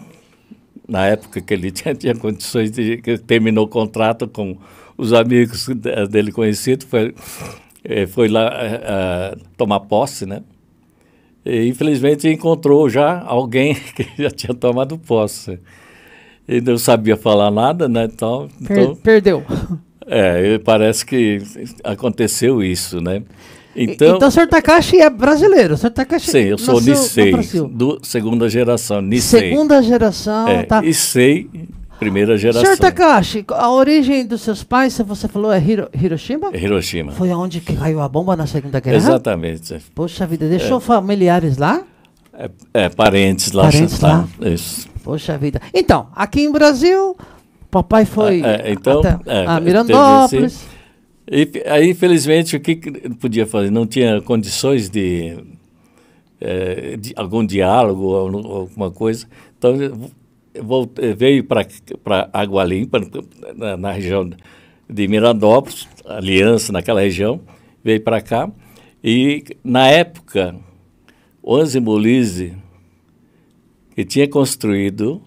na época que ele tinha condições que terminou o contrato com os amigos dele conhecidos, foi lá tomar posse, né? E, infelizmente, encontrou já alguém que já tinha tomado posse. Ele não sabia falar nada, né? Então, perdeu. Parece que aconteceu isso, né? Então o senhor Takashi é brasileiro? O senhor Takashi sim, eu sou Nisei, segunda geração. Nisei. Segunda geração, tá. Issei, primeira geração. Senhor Takashi, a origem dos seus pais, você falou, é Hiroshima? Hiroshima. Foi onde que caiu a bomba na Segunda Guerra? Exatamente. Poxa vida, deixou familiares lá? Parentes lá. Parentes lá? Isso. Poxa vida. Então, aqui em Brasil, papai foi a Mirandópolis. E aí, infelizmente, o que podia fazer? Não tinha condições de algum diálogo ou alguma coisa. Então, veio para Água Limpa, na região de Mirandópolis, Aliança, naquela região, veio para cá. E, na época, o Anzi Molise, que tinha construído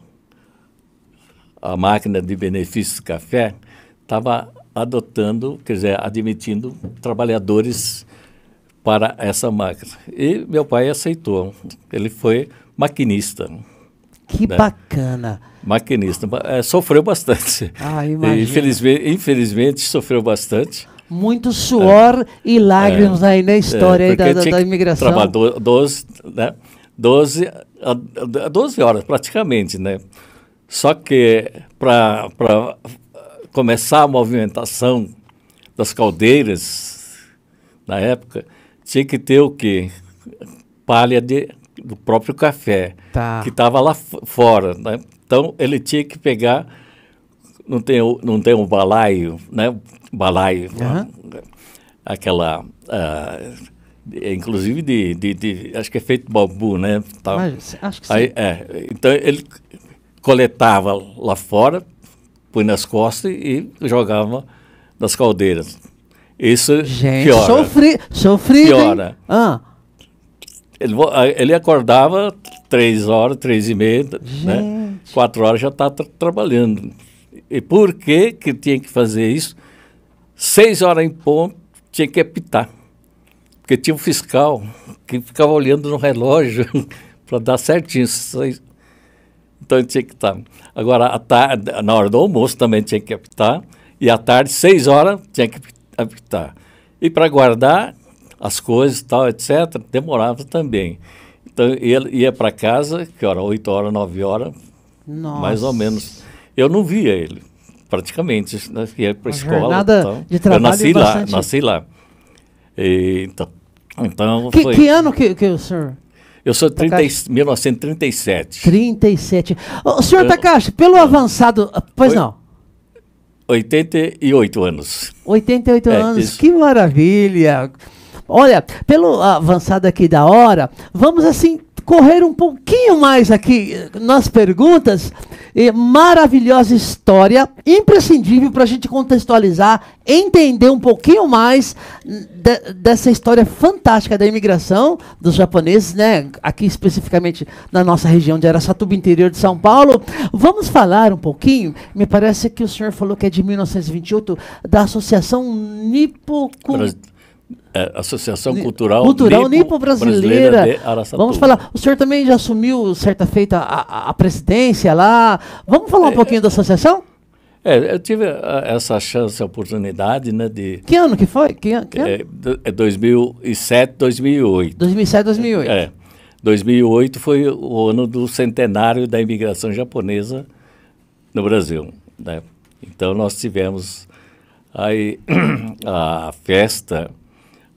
a máquina de benefício do café, estava adotando, quer dizer, admitindo trabalhadores para essa máquina. E meu pai aceitou. Ele foi maquinista. Que bacana. Maquinista. Sofreu bastante. Imagina. Infelizmente, sofreu bastante. Muito suor e lágrimas aí na história aí da imigração. Trabalhou 12, né? 12 horas praticamente, né? Só que para começar a movimentação das caldeiras, na época, tinha que ter o quê? Palha do próprio café, que estava lá fora, né? Então, ele tinha que pegar, não tem um balaio, né? Balaio, aquela, inclusive acho que é feito de bambu, né? Tá. Mas, acho que aí, sim. Então, ele coletava lá fora, põe nas costas e jogava nas caldeiras. Isso Gente, piora. sofrido, piora. Ele acordava 3 horas, 3h30, né? 4 horas já está trabalhando. E por que tinha que fazer isso? 6 horas em ponto tinha que apitar. Porque tinha um fiscal que ficava olhando no relógio para dar certinho. Então ele tinha que estar. Agora, à tarde, na hora do almoço também tinha que apitar. E à tarde, 6 horas, tinha que apitar. E para guardar as coisas, tal, etc., demorava também. Então ele ia para casa, que era 8 horas, 9 horas, mais ou menos. Eu não via ele, praticamente. Né? Ia para a escola. Então, de trabalho eu nasci lá. E, então foi... Que ano que o senhor... Eu sou de 1937. 37. O senhor Takashi, pelo avançado... Pois não. 88 anos. 88 anos, isso. Que maravilha. Olha, pelo avançado aqui da hora, vamos assim correr um pouquinho mais aqui nas perguntas. Maravilhosa história, imprescindível para a gente contextualizar, entender um pouquinho mais dessa história fantástica da imigração dos japoneses, né? Aqui especificamente na nossa região de Araçatuba, interior de São Paulo. Vamos falar um pouquinho, me parece que o senhor falou que é de 1928, da Associação Associação Cultural Nipo-Brasileira de Araçatuba. Vamos falar, o senhor também já assumiu, certa feita, a presidência lá. Vamos falar um pouquinho da associação? Eu tive essa chance, a oportunidade, né, de... Que ano que foi? Que ano? 2007, 2008. 2007, 2008. 2008 foi o ano do centenário da imigração japonesa no Brasil, né? Então nós tivemos aí a festa...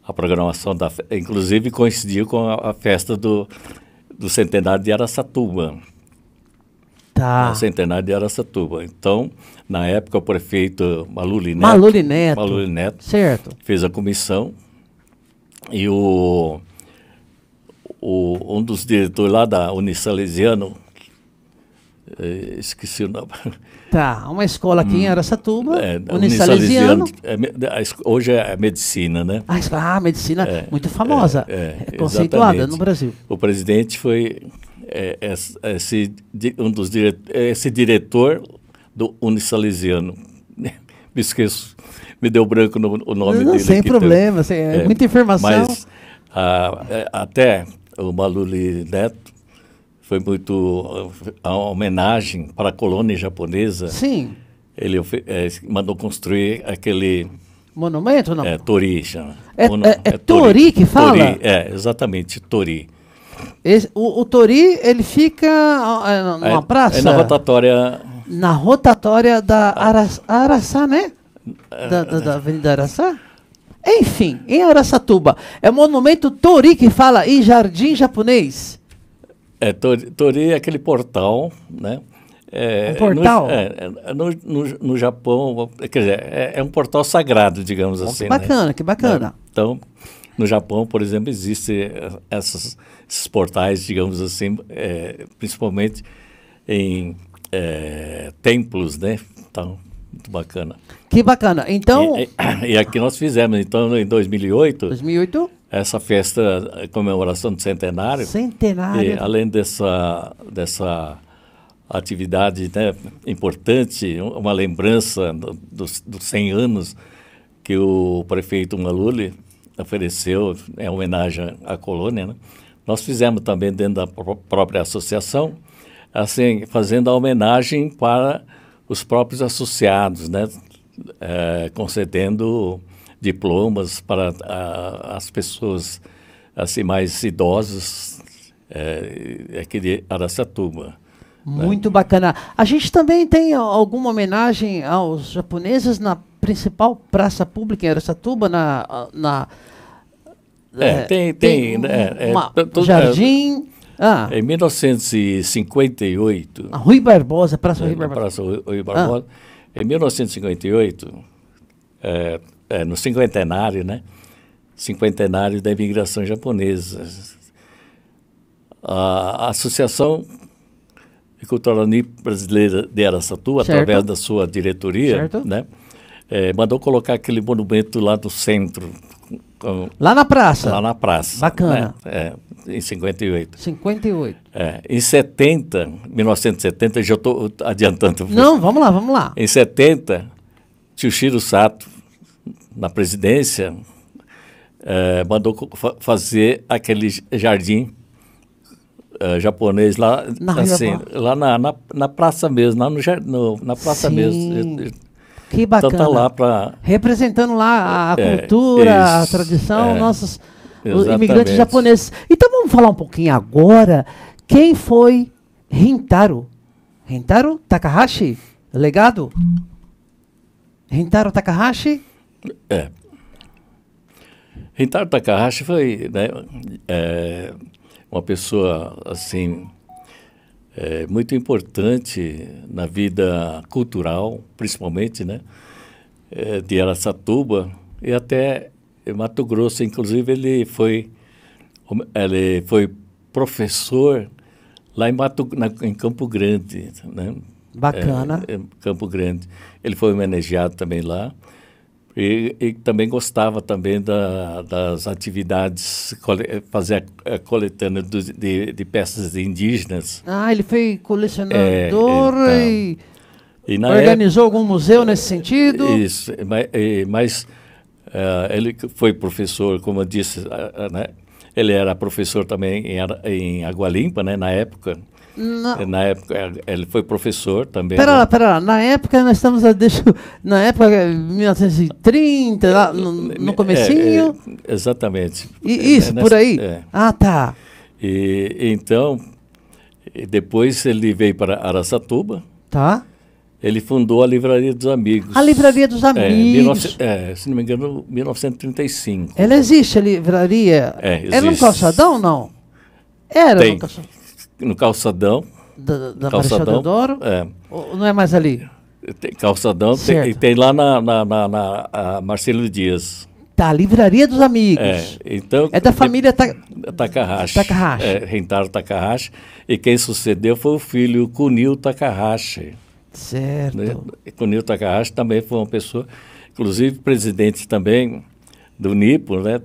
A programação inclusive coincidiu com a festa do centenário de Araçatuba. Tá. O centenário de Araçatuba. Então, na época, o prefeito Maluli Neto certo. Fez a comissão e um dos diretores lá da Unisalesiano, esqueci o nome. Tá, uma escola aqui em Araçatuba, Unisalesiano. Hoje é medicina, né? Medicina muito famosa, conceituada no Brasil. O presidente foi esse diretor do Unisalesiano. Me esqueço, me deu branco o nome dele. Sem problema, muita informação. Mas até o Maluli Neto foi muito a homenagem para a colônia japonesa. Sim. Ele mandou construir aquele... Monumento, não? Torii chama. Torii que fala? Torii, exatamente, Torii. O Torii, ele fica numa praça? Na rotatória... Na rotatória da Araçá, né? Da Avenida Araçá? Enfim, em Araçatuba. É o monumento Torii que fala e jardim japonês. Torii é aquele portal, né? Um portal? No Japão, quer dizer, é um portal sagrado, digamos assim. Que bacana, né? Que bacana. Então, no Japão, por exemplo, existem esses portais, digamos assim, principalmente em templos, né? Então, muito bacana. Que bacana. Então... E aqui nós fizemos, então, em 2008... 2008? Essa festa, comemoração do centenário. Centenário. E, além dessa atividade, né, importante, uma lembrança dos 100 anos que o prefeito Maluli ofereceu em homenagem à colônia, né? Nós fizemos também dentro da própria associação, assim, fazendo a homenagem para os próprios associados, né, concedendo diplomas para as pessoas assim mais idosas aqui de Araçatuba. Muito bacana. A gente também tem alguma homenagem aos japoneses na principal praça pública em Araçatuba, tem jardim. Em 1958. Rui Barbosa, Praça Rui Barbosa. Praça Rui Barbosa. Em 1958, no cinquentenário, né? Cinquentenário da imigração japonesa. A Associação Cultural Brasileira de Araçatuba, através da sua diretoria, né? Mandou colocar aquele monumento lá no centro. Lá na praça? Lá na praça. Bacana. Né? Em 58. 58. Em 1970, já estou adiantando. Não, vamos lá. Em 70, Tsushiro Sato, na presidência, mandou fazer aquele jardim japonês lá, na praça mesmo, lá na praça mesmo. Que bacana. Então tá lá para representando lá a cultura, a tradição, nossos imigrantes japoneses. Então vamos falar um pouquinho agora. Quem foi Rintaro? Rintaro Takahashi? Legado? Rintaro Takahashi? Rintaro Takahashi foi, né, uma pessoa assim muito importante na vida cultural, principalmente, né, de Araçatuba e até Mato Grosso. Inclusive ele foi professor lá em Campo Grande, né? Bacana. Campo Grande. Ele foi homenageado também lá. E também gostava também das atividades, fazer a coletânea de peças indígenas. Ele foi colecionador e organizou algum museu nesse sentido? Isso, mas ele foi professor, como eu disse, né? Ele era professor também em Água Limpa, né, na época. Na época, ele foi professor também. Pera lá. Na época, nós estamos... na época, 1930, lá no comecinho? Exatamente. Isso, por aí? Tá. E então, depois ele veio para Araçatuba. Tá. Ele fundou a Livraria dos Amigos. A Livraria dos Amigos. Se não me engano, 1935. Ela existe, a livraria? Existe. Era no calçadão, não? Era no calçadão. No calçadão. Da Marechal Deodoro? Ou não é mais ali? Tem calçadão, tem lá na Marcelo Dias. Tá, Livraria dos Amigos. Então, da família Takahashi. Rintaro Takahashi. E quem sucedeu foi o filho Kunio Takahashi. Certo. Né? Kunio Takahashi também foi uma pessoa, inclusive presidente também do NIPO, né?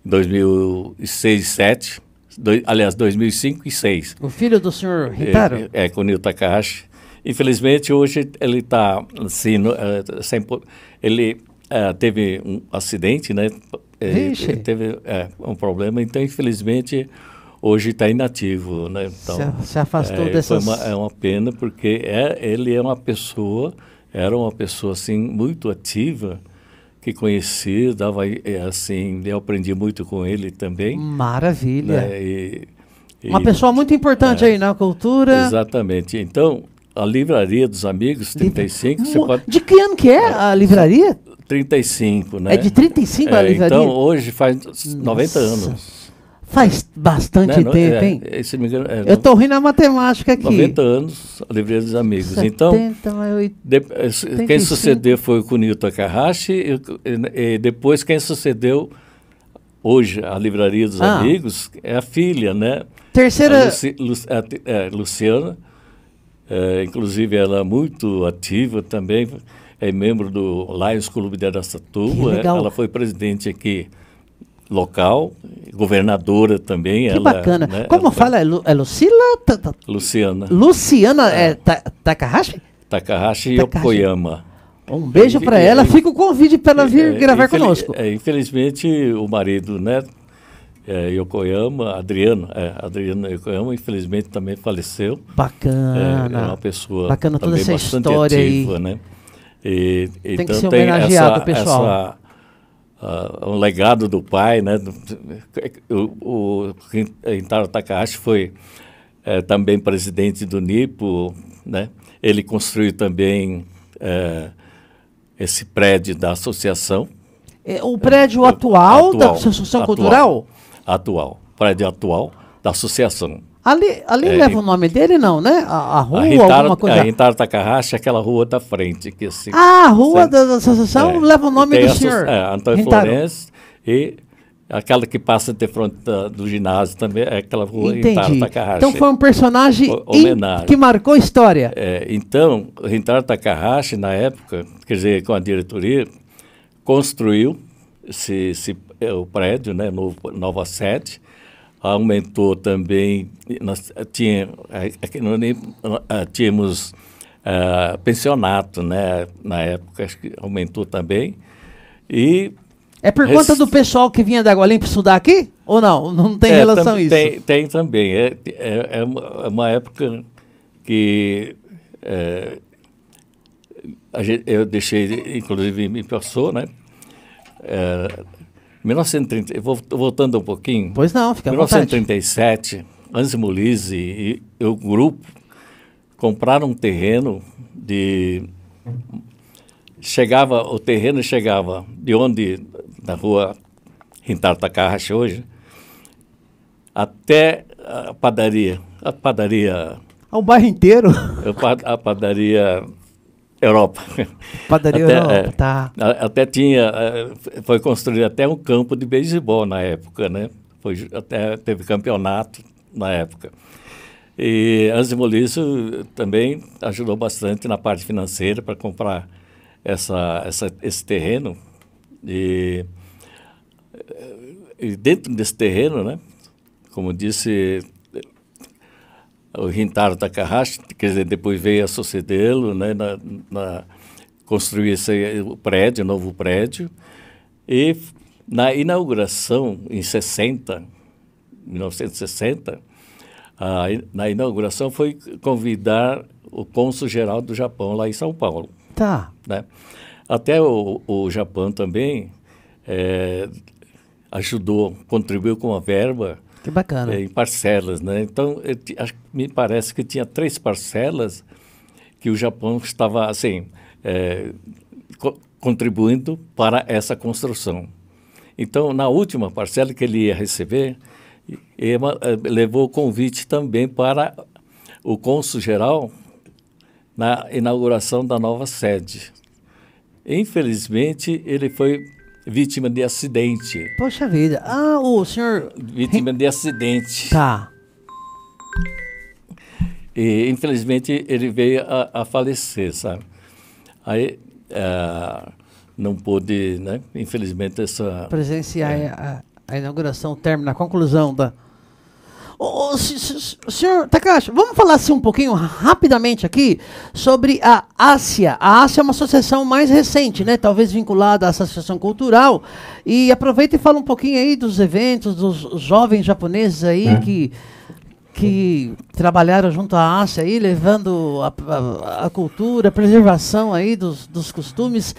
Em 2006 e 2007. Aliás, 2005 e 2006. O filho do senhor Rintaro? Kunio Takahashi. Infelizmente, hoje ele está assim, ele teve um acidente, né? Teve um problema, então, infelizmente, hoje está inativo, né? Então, se afastou dessas... É uma pena, porque ele era uma pessoa assim, muito ativa, que conheci, eu aprendi muito com ele também. Maravilha. Né? Uma pessoa muito importante aí na cultura. Exatamente. Então, a Livraria dos Amigos, 35, você pode... De que ano que é a livraria? 35, né? É de 35 a livraria? Então, hoje faz 90 anos. Faz bastante tempo, hein? Se me engano, eu estou rindo na matemática aqui. 90 anos, a Livraria dos Amigos. 70, então, quem sucedeu foi o Kunio Takahashi, e depois quem sucedeu hoje a Livraria dos Amigos é a filha, né? Terceira... Luciana, inclusive ela é muito ativa também, é membro do Lions Clube de Araçatuba, ela foi presidente aqui local, governadora também. Que bacana. Né, como fala? É Lucila? Luciana. Luciana Takahashi? Takahashi Yokoyama. Um beijo para ela. Fica o convite para ela vir gravar conosco. Infelizmente, o marido, né, Yokoyama, Adriano Yokoyama, infelizmente também faleceu. Bacana. É uma pessoa bacana toda essa bastante história ativa, aí. Né? Tem que então ser homenageado, essa, pessoal. um legado do pai, né? O Rintaro Takahashi foi também presidente do NIPO, né? Ele construiu também esse prédio da associação. O prédio atual da Associação Cultural? Atual, prédio atual da associação. Ali leva o nome dele, não, né? A rua, alguma coisa? A Rintaro Takahashi, aquela rua da frente. Que, assim, a rua da associação leva o nome do senhor. Antônio Florencio, e aquela que passa de frente do ginásio também, é aquela rua Rintaro Takahashi. Então foi um personagem que marcou a história. Então, o Rintaro Takahashi, na época, quer dizer, com a diretoria, construiu o prédio, né, nova sede, aumentou também, nós tínhamos pensionato, né, na época, acho que aumentou também. E é por conta do pessoal que vinha da Água Limpa estudar aqui? Ou não? Não tem relação isso? Tem também. É uma época que eu deixei, inclusive me passou, né? 1930, voltando um pouquinho. Pois não, fica à vontade. 1937, Anzi Molise e o grupo compraram um terreno o terreno chegava de onde, da rua Rintaro Takahashi hoje, até a padaria. O bairro inteiro? A padaria Europa. Padaria Europa, tá. Até foi construído até um campo de beisebol na época, né? Até teve campeonato na época. E Anzi Molise também ajudou bastante na parte financeira para comprar esse terreno. E dentro desse terreno, né? Como disse o Rintaro Takahashi, quer dizer, depois veio a sucedê-lo, né, construir esse novo prédio, e na inauguração, em 1960, na inauguração foi convidar o cônsul-geral do Japão lá em São Paulo. Tá. Né? Até o Japão também contribuiu com uma verba. Que bacana. Em parcelas, né? Então, me parece que tinha 3 parcelas que o Japão estava, assim, contribuindo para essa construção. Então, na última parcela que ele ia receber, levou o convite também para o cônsul-geral na inauguração da nova sede. Infelizmente, ele foi vítima de acidente. Poxa vida. O senhor... Vítima de acidente. Tá. E, infelizmente, ele veio a falecer, sabe? Aí, não pôde, né? Infelizmente, presenciar a inauguração, o término, a conclusão da... Senhor Takahashi, vamos falar assim um pouquinho rapidamente aqui sobre a ASIA. A ASIA é uma associação mais recente, né? Talvez vinculada à Associação Cultural. E aproveita e fala um pouquinho aí dos eventos, dos jovens japoneses aí que trabalharam junto à ASIA aí, levando a cultura, a preservação aí dos costumes.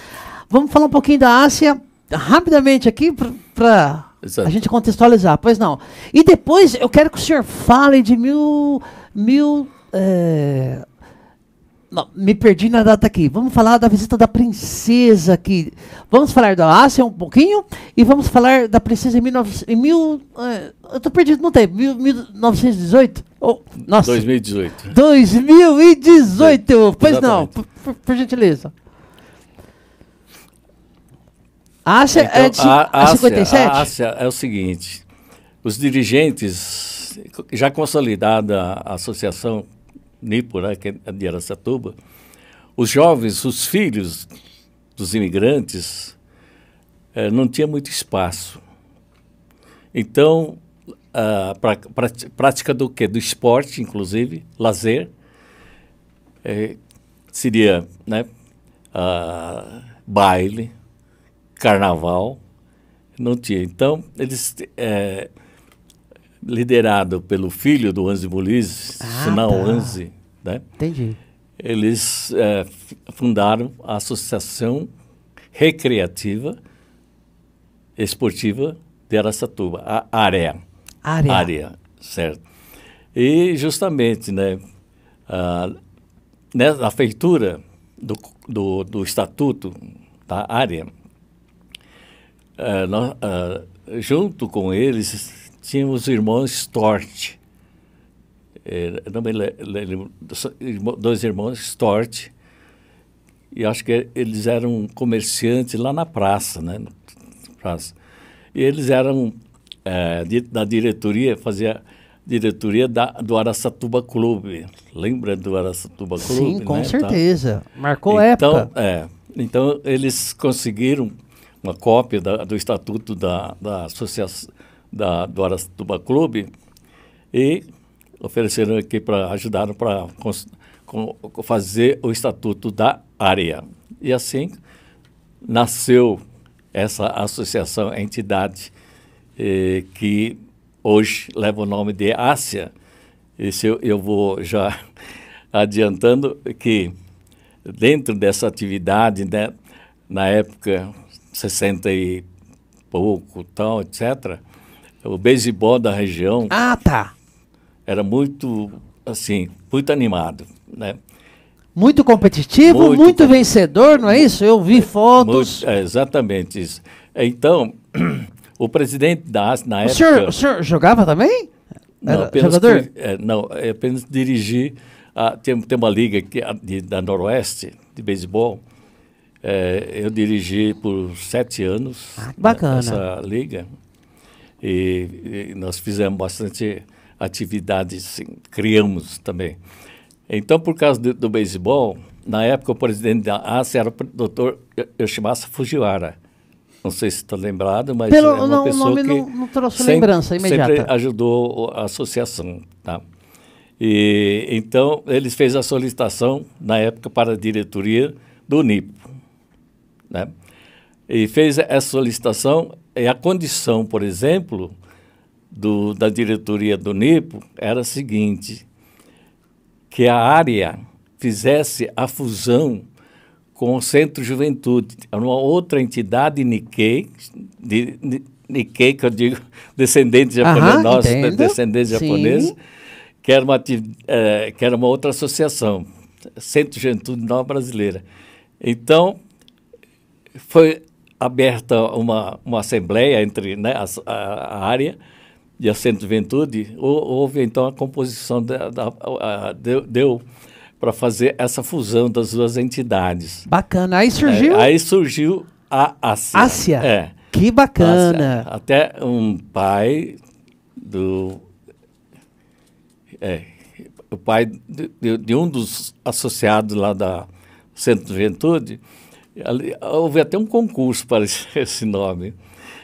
Vamos falar um pouquinho da ASIA rapidamente aqui para a gente contextualizar, pois não. E depois eu quero que o senhor fale de não, me perdi na data aqui. Vamos falar da visita da princesa aqui. Vamos falar da Ásia um pouquinho e vamos falar da princesa eu tô perdido no tempo. 1918? Nossa. 2018. 2018. Pois não, por gentileza. A Ásia é de 57? A Ásia é o seguinte, os dirigentes, já consolidada a associação NIPO, né, que é de Araçatuba, os jovens, os filhos dos imigrantes, não tinha muito espaço. Então, prática do quê? Do esporte, inclusive, lazer, seria, né, baile, carnaval, não tinha. Então, eles, liderado pelo filho do Anzi Molise, Sunao Anzi, né? Entendi. eles fundaram a Associação Recreativa Esportiva de Araçatuba, a área. Área, certo. E justamente, né, na feitura do estatuto da área, junto com eles tínhamos os irmãos Stort. Não me lembro, dois irmãos Stort, e acho que eles eram comerciantes lá na praça, né? E eles eram da diretoria, fazia diretoria do Araçatuba Clube. Lembra do Araçatuba Clube? Sim, com né? certeza. Marcou então, época. Então, eles conseguiram uma cópia do estatuto da associação do Araçatuba Clube e ofereceram aqui ajudaram para fazer o estatuto da área. E assim nasceu essa associação, a entidade que hoje leva o nome de Ásia. Isso eu vou já adiantando que dentro dessa atividade, né, na época 60 e pouco, tal, etc., o beisebol da região era muito, assim, muito animado, né? Muito competitivo, muito vencedor, não é isso? Eu vi fotos. Exatamente isso. Então, o presidente da AS, na época... O senhor jogava também? Não, jogador? Não, apenas dirigi. Tem uma liga da Noroeste, de beisebol. Eu dirigi por 7 anos bacana. Essa liga. E nós fizemos bastante atividades, assim, criamos também. Então, por causa do beisebol, na época o presidente da ASA era o Dr. Yoshimasa Fujiwara. Não sei se está lembrado, mas é uma pessoa que não trouxe lembrança imediata. Sempre ajudou a associação. Tá? E, então, eles fez a solicitação, na época, para a diretoria do NIPO. Né? E fez essa solicitação, e a condição, por exemplo, da diretoria do NIPO era a seguinte: que a área fizesse a fusão com o Centro Juventude, uma outra entidade Nikkei, Nikkei, que eu digo descendente japonês, nós descendentes japoneses, que era uma outra associação, Centro Juventude Nova Brasileira. Então, foi aberta uma assembleia entre, né, a área e a Centro Juventude. Houve, então, a composição, deu para fazer essa fusão das duas entidades. Bacana. Aí surgiu? Aí surgiu a Ásia. Ásia? Que bacana. Ásia. Até um pai o pai de um dos associados lá da Centro Juventude, houve até um concurso para esse nome.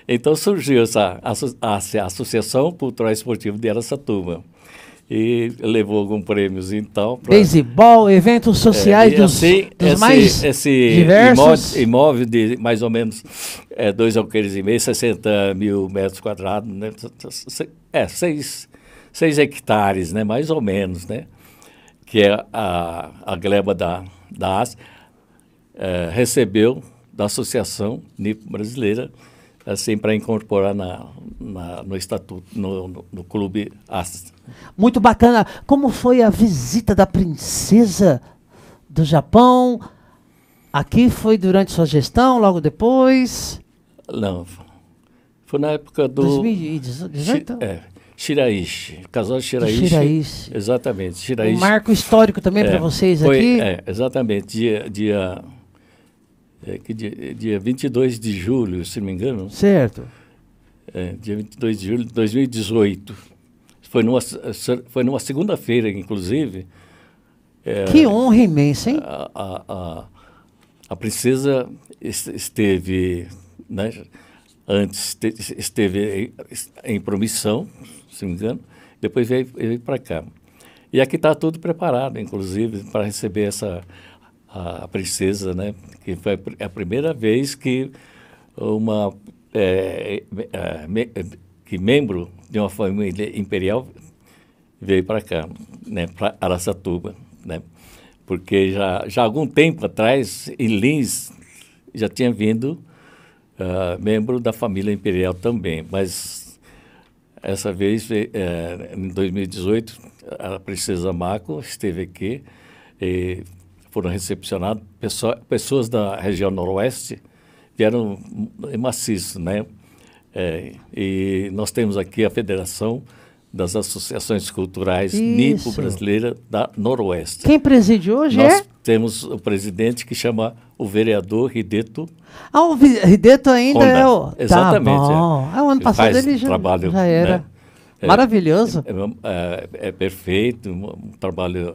Então surgiu a Associação Cultural Esportiva de Araçatuba. E levou alguns prêmios e tal. Beisebol, eventos sociais dos mais diversos. Imóvel de mais ou menos 2,5 alqueires, 60 mil metros quadrados, né? 6 hectares, né? Mais ou menos, né? Que é a gleba da Ásia, recebeu da Associação Nipo Brasileira, assim, para incorporar no estatuto, no Clube Ásia. Muito bacana. Como foi a visita da princesa do Japão? Aqui foi durante sua gestão, logo depois? Não, foi na época do... 2018? Shiraishi, casal Shiraishi. Exatamente, Shiraishi. Um marco histórico também para vocês aqui? Exatamente, dia 22 de julho, se não me engano. Certo. Dia 22 de julho de 2018. Foi numa segunda-feira, inclusive. Que honra imensa, hein? A princesa esteve, né, antes esteve em promissão, se não me engano, depois veio para cá. E aqui está tudo preparado, inclusive, para receber a princesa, né, que foi a primeira vez que que membro de uma família imperial veio para cá, né, para Araçatuba, né, porque já há algum tempo atrás, em Lins, já tinha vindo membro da família imperial também, mas essa vez, em 2018, a princesa Mako esteve aqui e foram recepcionadas pessoas da região noroeste, vieram em maciço, né? E nós temos aqui a Federação das Associações Culturais Nipo-Brasileira da Noroeste. Quem preside hoje Nós temos o presidente que chama o vereador Hideto. O Hideto ainda Honda. é o... Exatamente. Tá bom. O ano passado ele já era. Né? Maravilhoso. É perfeito, um trabalho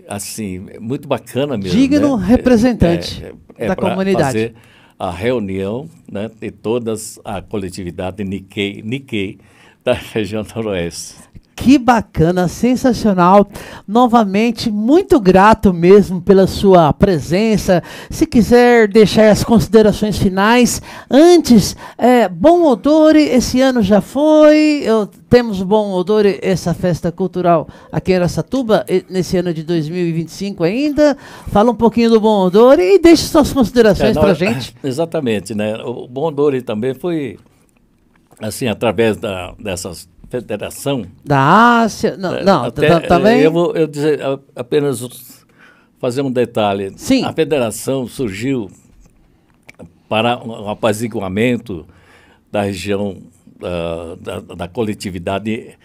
assim, muito bacana mesmo. Digno né? representante da pra comunidade. Fazer a reunião, né, de toda a coletividade Nikkei da região noroeste. Que bacana, sensacional. Novamente, muito grato mesmo pela sua presença. Se quiser deixar as considerações finais. Antes, Bom Odore, esse ano já foi. Temos Bom Odore, essa festa cultural aqui em Araçatuba, nesse ano de 2025 ainda. Fala um pouquinho do Bom Odore e deixe suas considerações para a gente. Exatamente, né? O Bom Odore também foi, assim, através dessas federação da Ásia, também. Eu vou dizer apenas fazer um detalhe. Sim. A federação surgiu para um apaziguamento da região da coletividade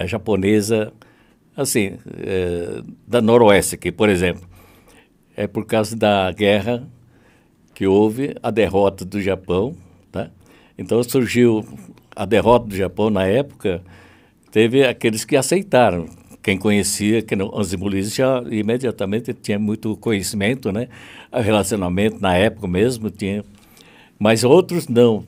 japonesa, assim, da Noroeste, que, por exemplo, é por causa da guerra que houve, a derrota do Japão, tá? Então surgiu a derrota do Japão na época, teve aqueles que aceitaram. Quem conhecia, que no Anzimuliz já imediatamente tinha muito conhecimento, né? O relacionamento na época mesmo tinha, mas outros não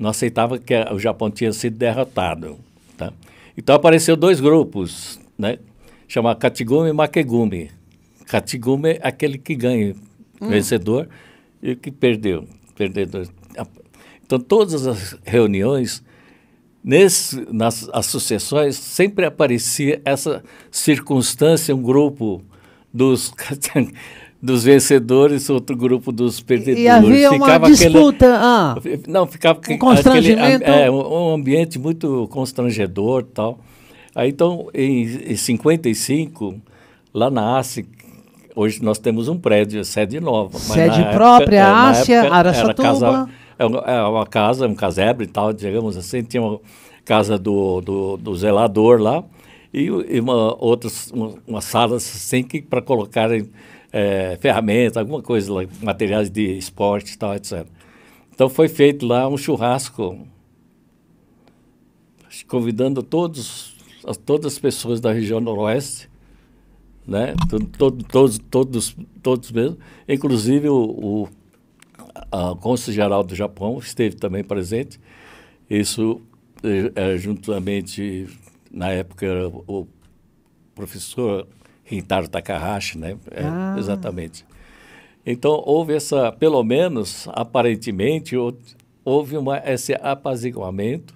aceitavam que o Japão tinha sido derrotado, tá? Então apareceu dois grupos, né? Chama Katigumi e Makegumi. Katigumi é aquele que ganha, vencedor, e o que perdedor. Então, todas as reuniões, nas associações, sempre aparecia essa circunstância, um grupo dos vencedores, outro grupo dos perdedores. E havia uma disputa. Não, ficava um constrangimento. Um ambiente muito constrangedor e tal. Aí, então, em 55, lá na ASE, hoje nós temos um prédio, sede nova. Sede própria, Ásia, Araçatuba. É uma casa, um casebre e tal, digamos assim, tinha uma casa do zelador lá e umas salas assim para colocarem ferramentas, alguma coisa lá, materiais de esporte e tal, etc. Então foi feito lá um churrasco, convidando todas as pessoas da região noroeste, né? Todos mesmo, inclusive o cônsul-geral do Japão esteve também presente. Isso, juntamente, na época, o professor Rintaro Takahashi, né? Exatamente. Então, houve pelo menos, aparentemente, houve esse apaziguamento.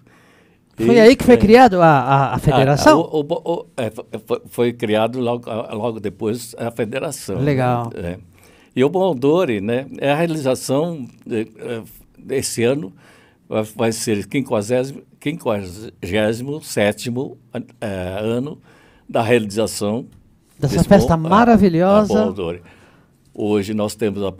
Foi aí que foi criado a federação? Foi criado logo depois a federação. Legal. Né? E o Bom Odore, né, é a realização desse ano, vai ser 57º ano da realização dessa festa maravilhosa. Bom Odore. Hoje nós temos a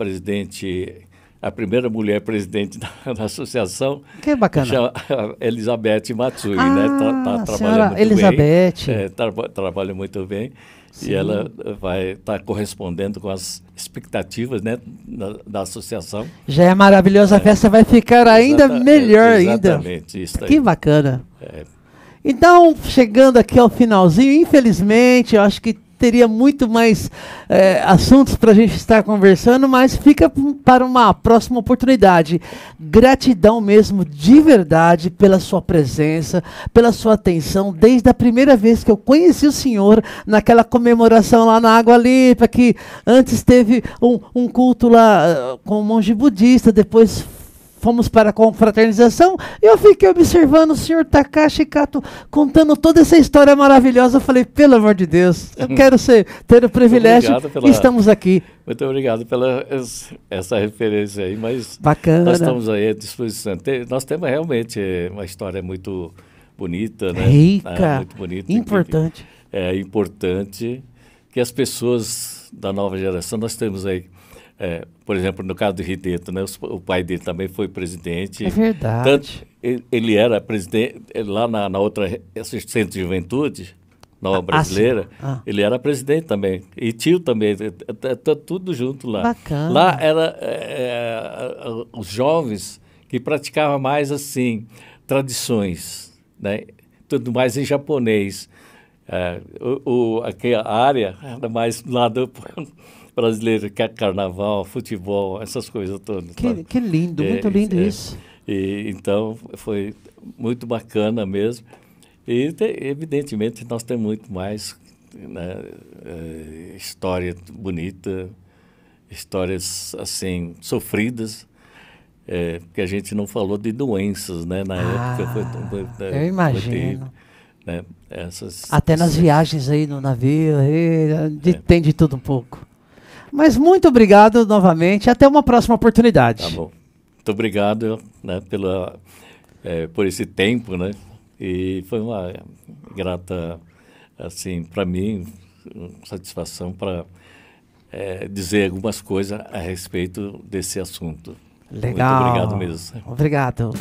primeira mulher presidente da associação. Que bacana. Chama Elizabeth Matsui, né? Tá trabalhando muito Elizabeth. bem. Trabalha muito bem. Sim. E ela vai estar correspondendo com as expectativas, né, da associação. Já é maravilhosa, a festa vai ficar ainda melhor exatamente, isso aí. Que bacana. Então, chegando aqui ao finalzinho, infelizmente, eu acho que teria muito mais assuntos para a gente estar conversando, mas fica para uma próxima oportunidade. Gratidão mesmo, de verdade, pela sua presença, pela sua atenção, desde a primeira vez que eu conheci o senhor, naquela comemoração lá na Água Limpa, que antes teve um culto lá com um monge budista, depois fomos para a confraternização, eu fiquei observando o senhor Takashi Kato contando toda essa história maravilhosa. Eu falei, pelo amor de Deus, eu quero ter o privilégio e estamos aqui. Muito obrigado pela essa referência aí, mas bacana. Nós estamos aí à disposição. Nós temos realmente uma história muito bonita, né? Rica, muito bonita. importante. É importante que as pessoas da nova geração, nós temos aí, por exemplo, no caso do Hideto, né? O pai dele também foi presidente. É verdade. Tanto, ele era presidente, lá na outra Centro de Juventude, Nova Brasileira, ele era presidente também, e tio também, tudo junto lá. Bacana. Lá era os jovens que praticavam mais assim, tradições, né? Tudo mais em japonês. Aquela área era mais do lado brasileiro, que é carnaval, futebol, essas coisas todas. Que lindo, muito lindo isso. Então, foi muito bacana mesmo. E, evidentemente, nós temos muito mais, né, história bonita, histórias, assim, sofridas, porque a gente não falou de doenças, né? Na época eu imagino. Né, até nas viagens aí no navio, tem de tudo um pouco. Mas muito obrigado novamente, até uma próxima oportunidade. Tá bom. Muito obrigado, né, por esse tempo, né? E foi uma grata, assim, para mim, satisfação para dizer algumas coisas a respeito desse assunto. Legal. Muito obrigado mesmo. Obrigado.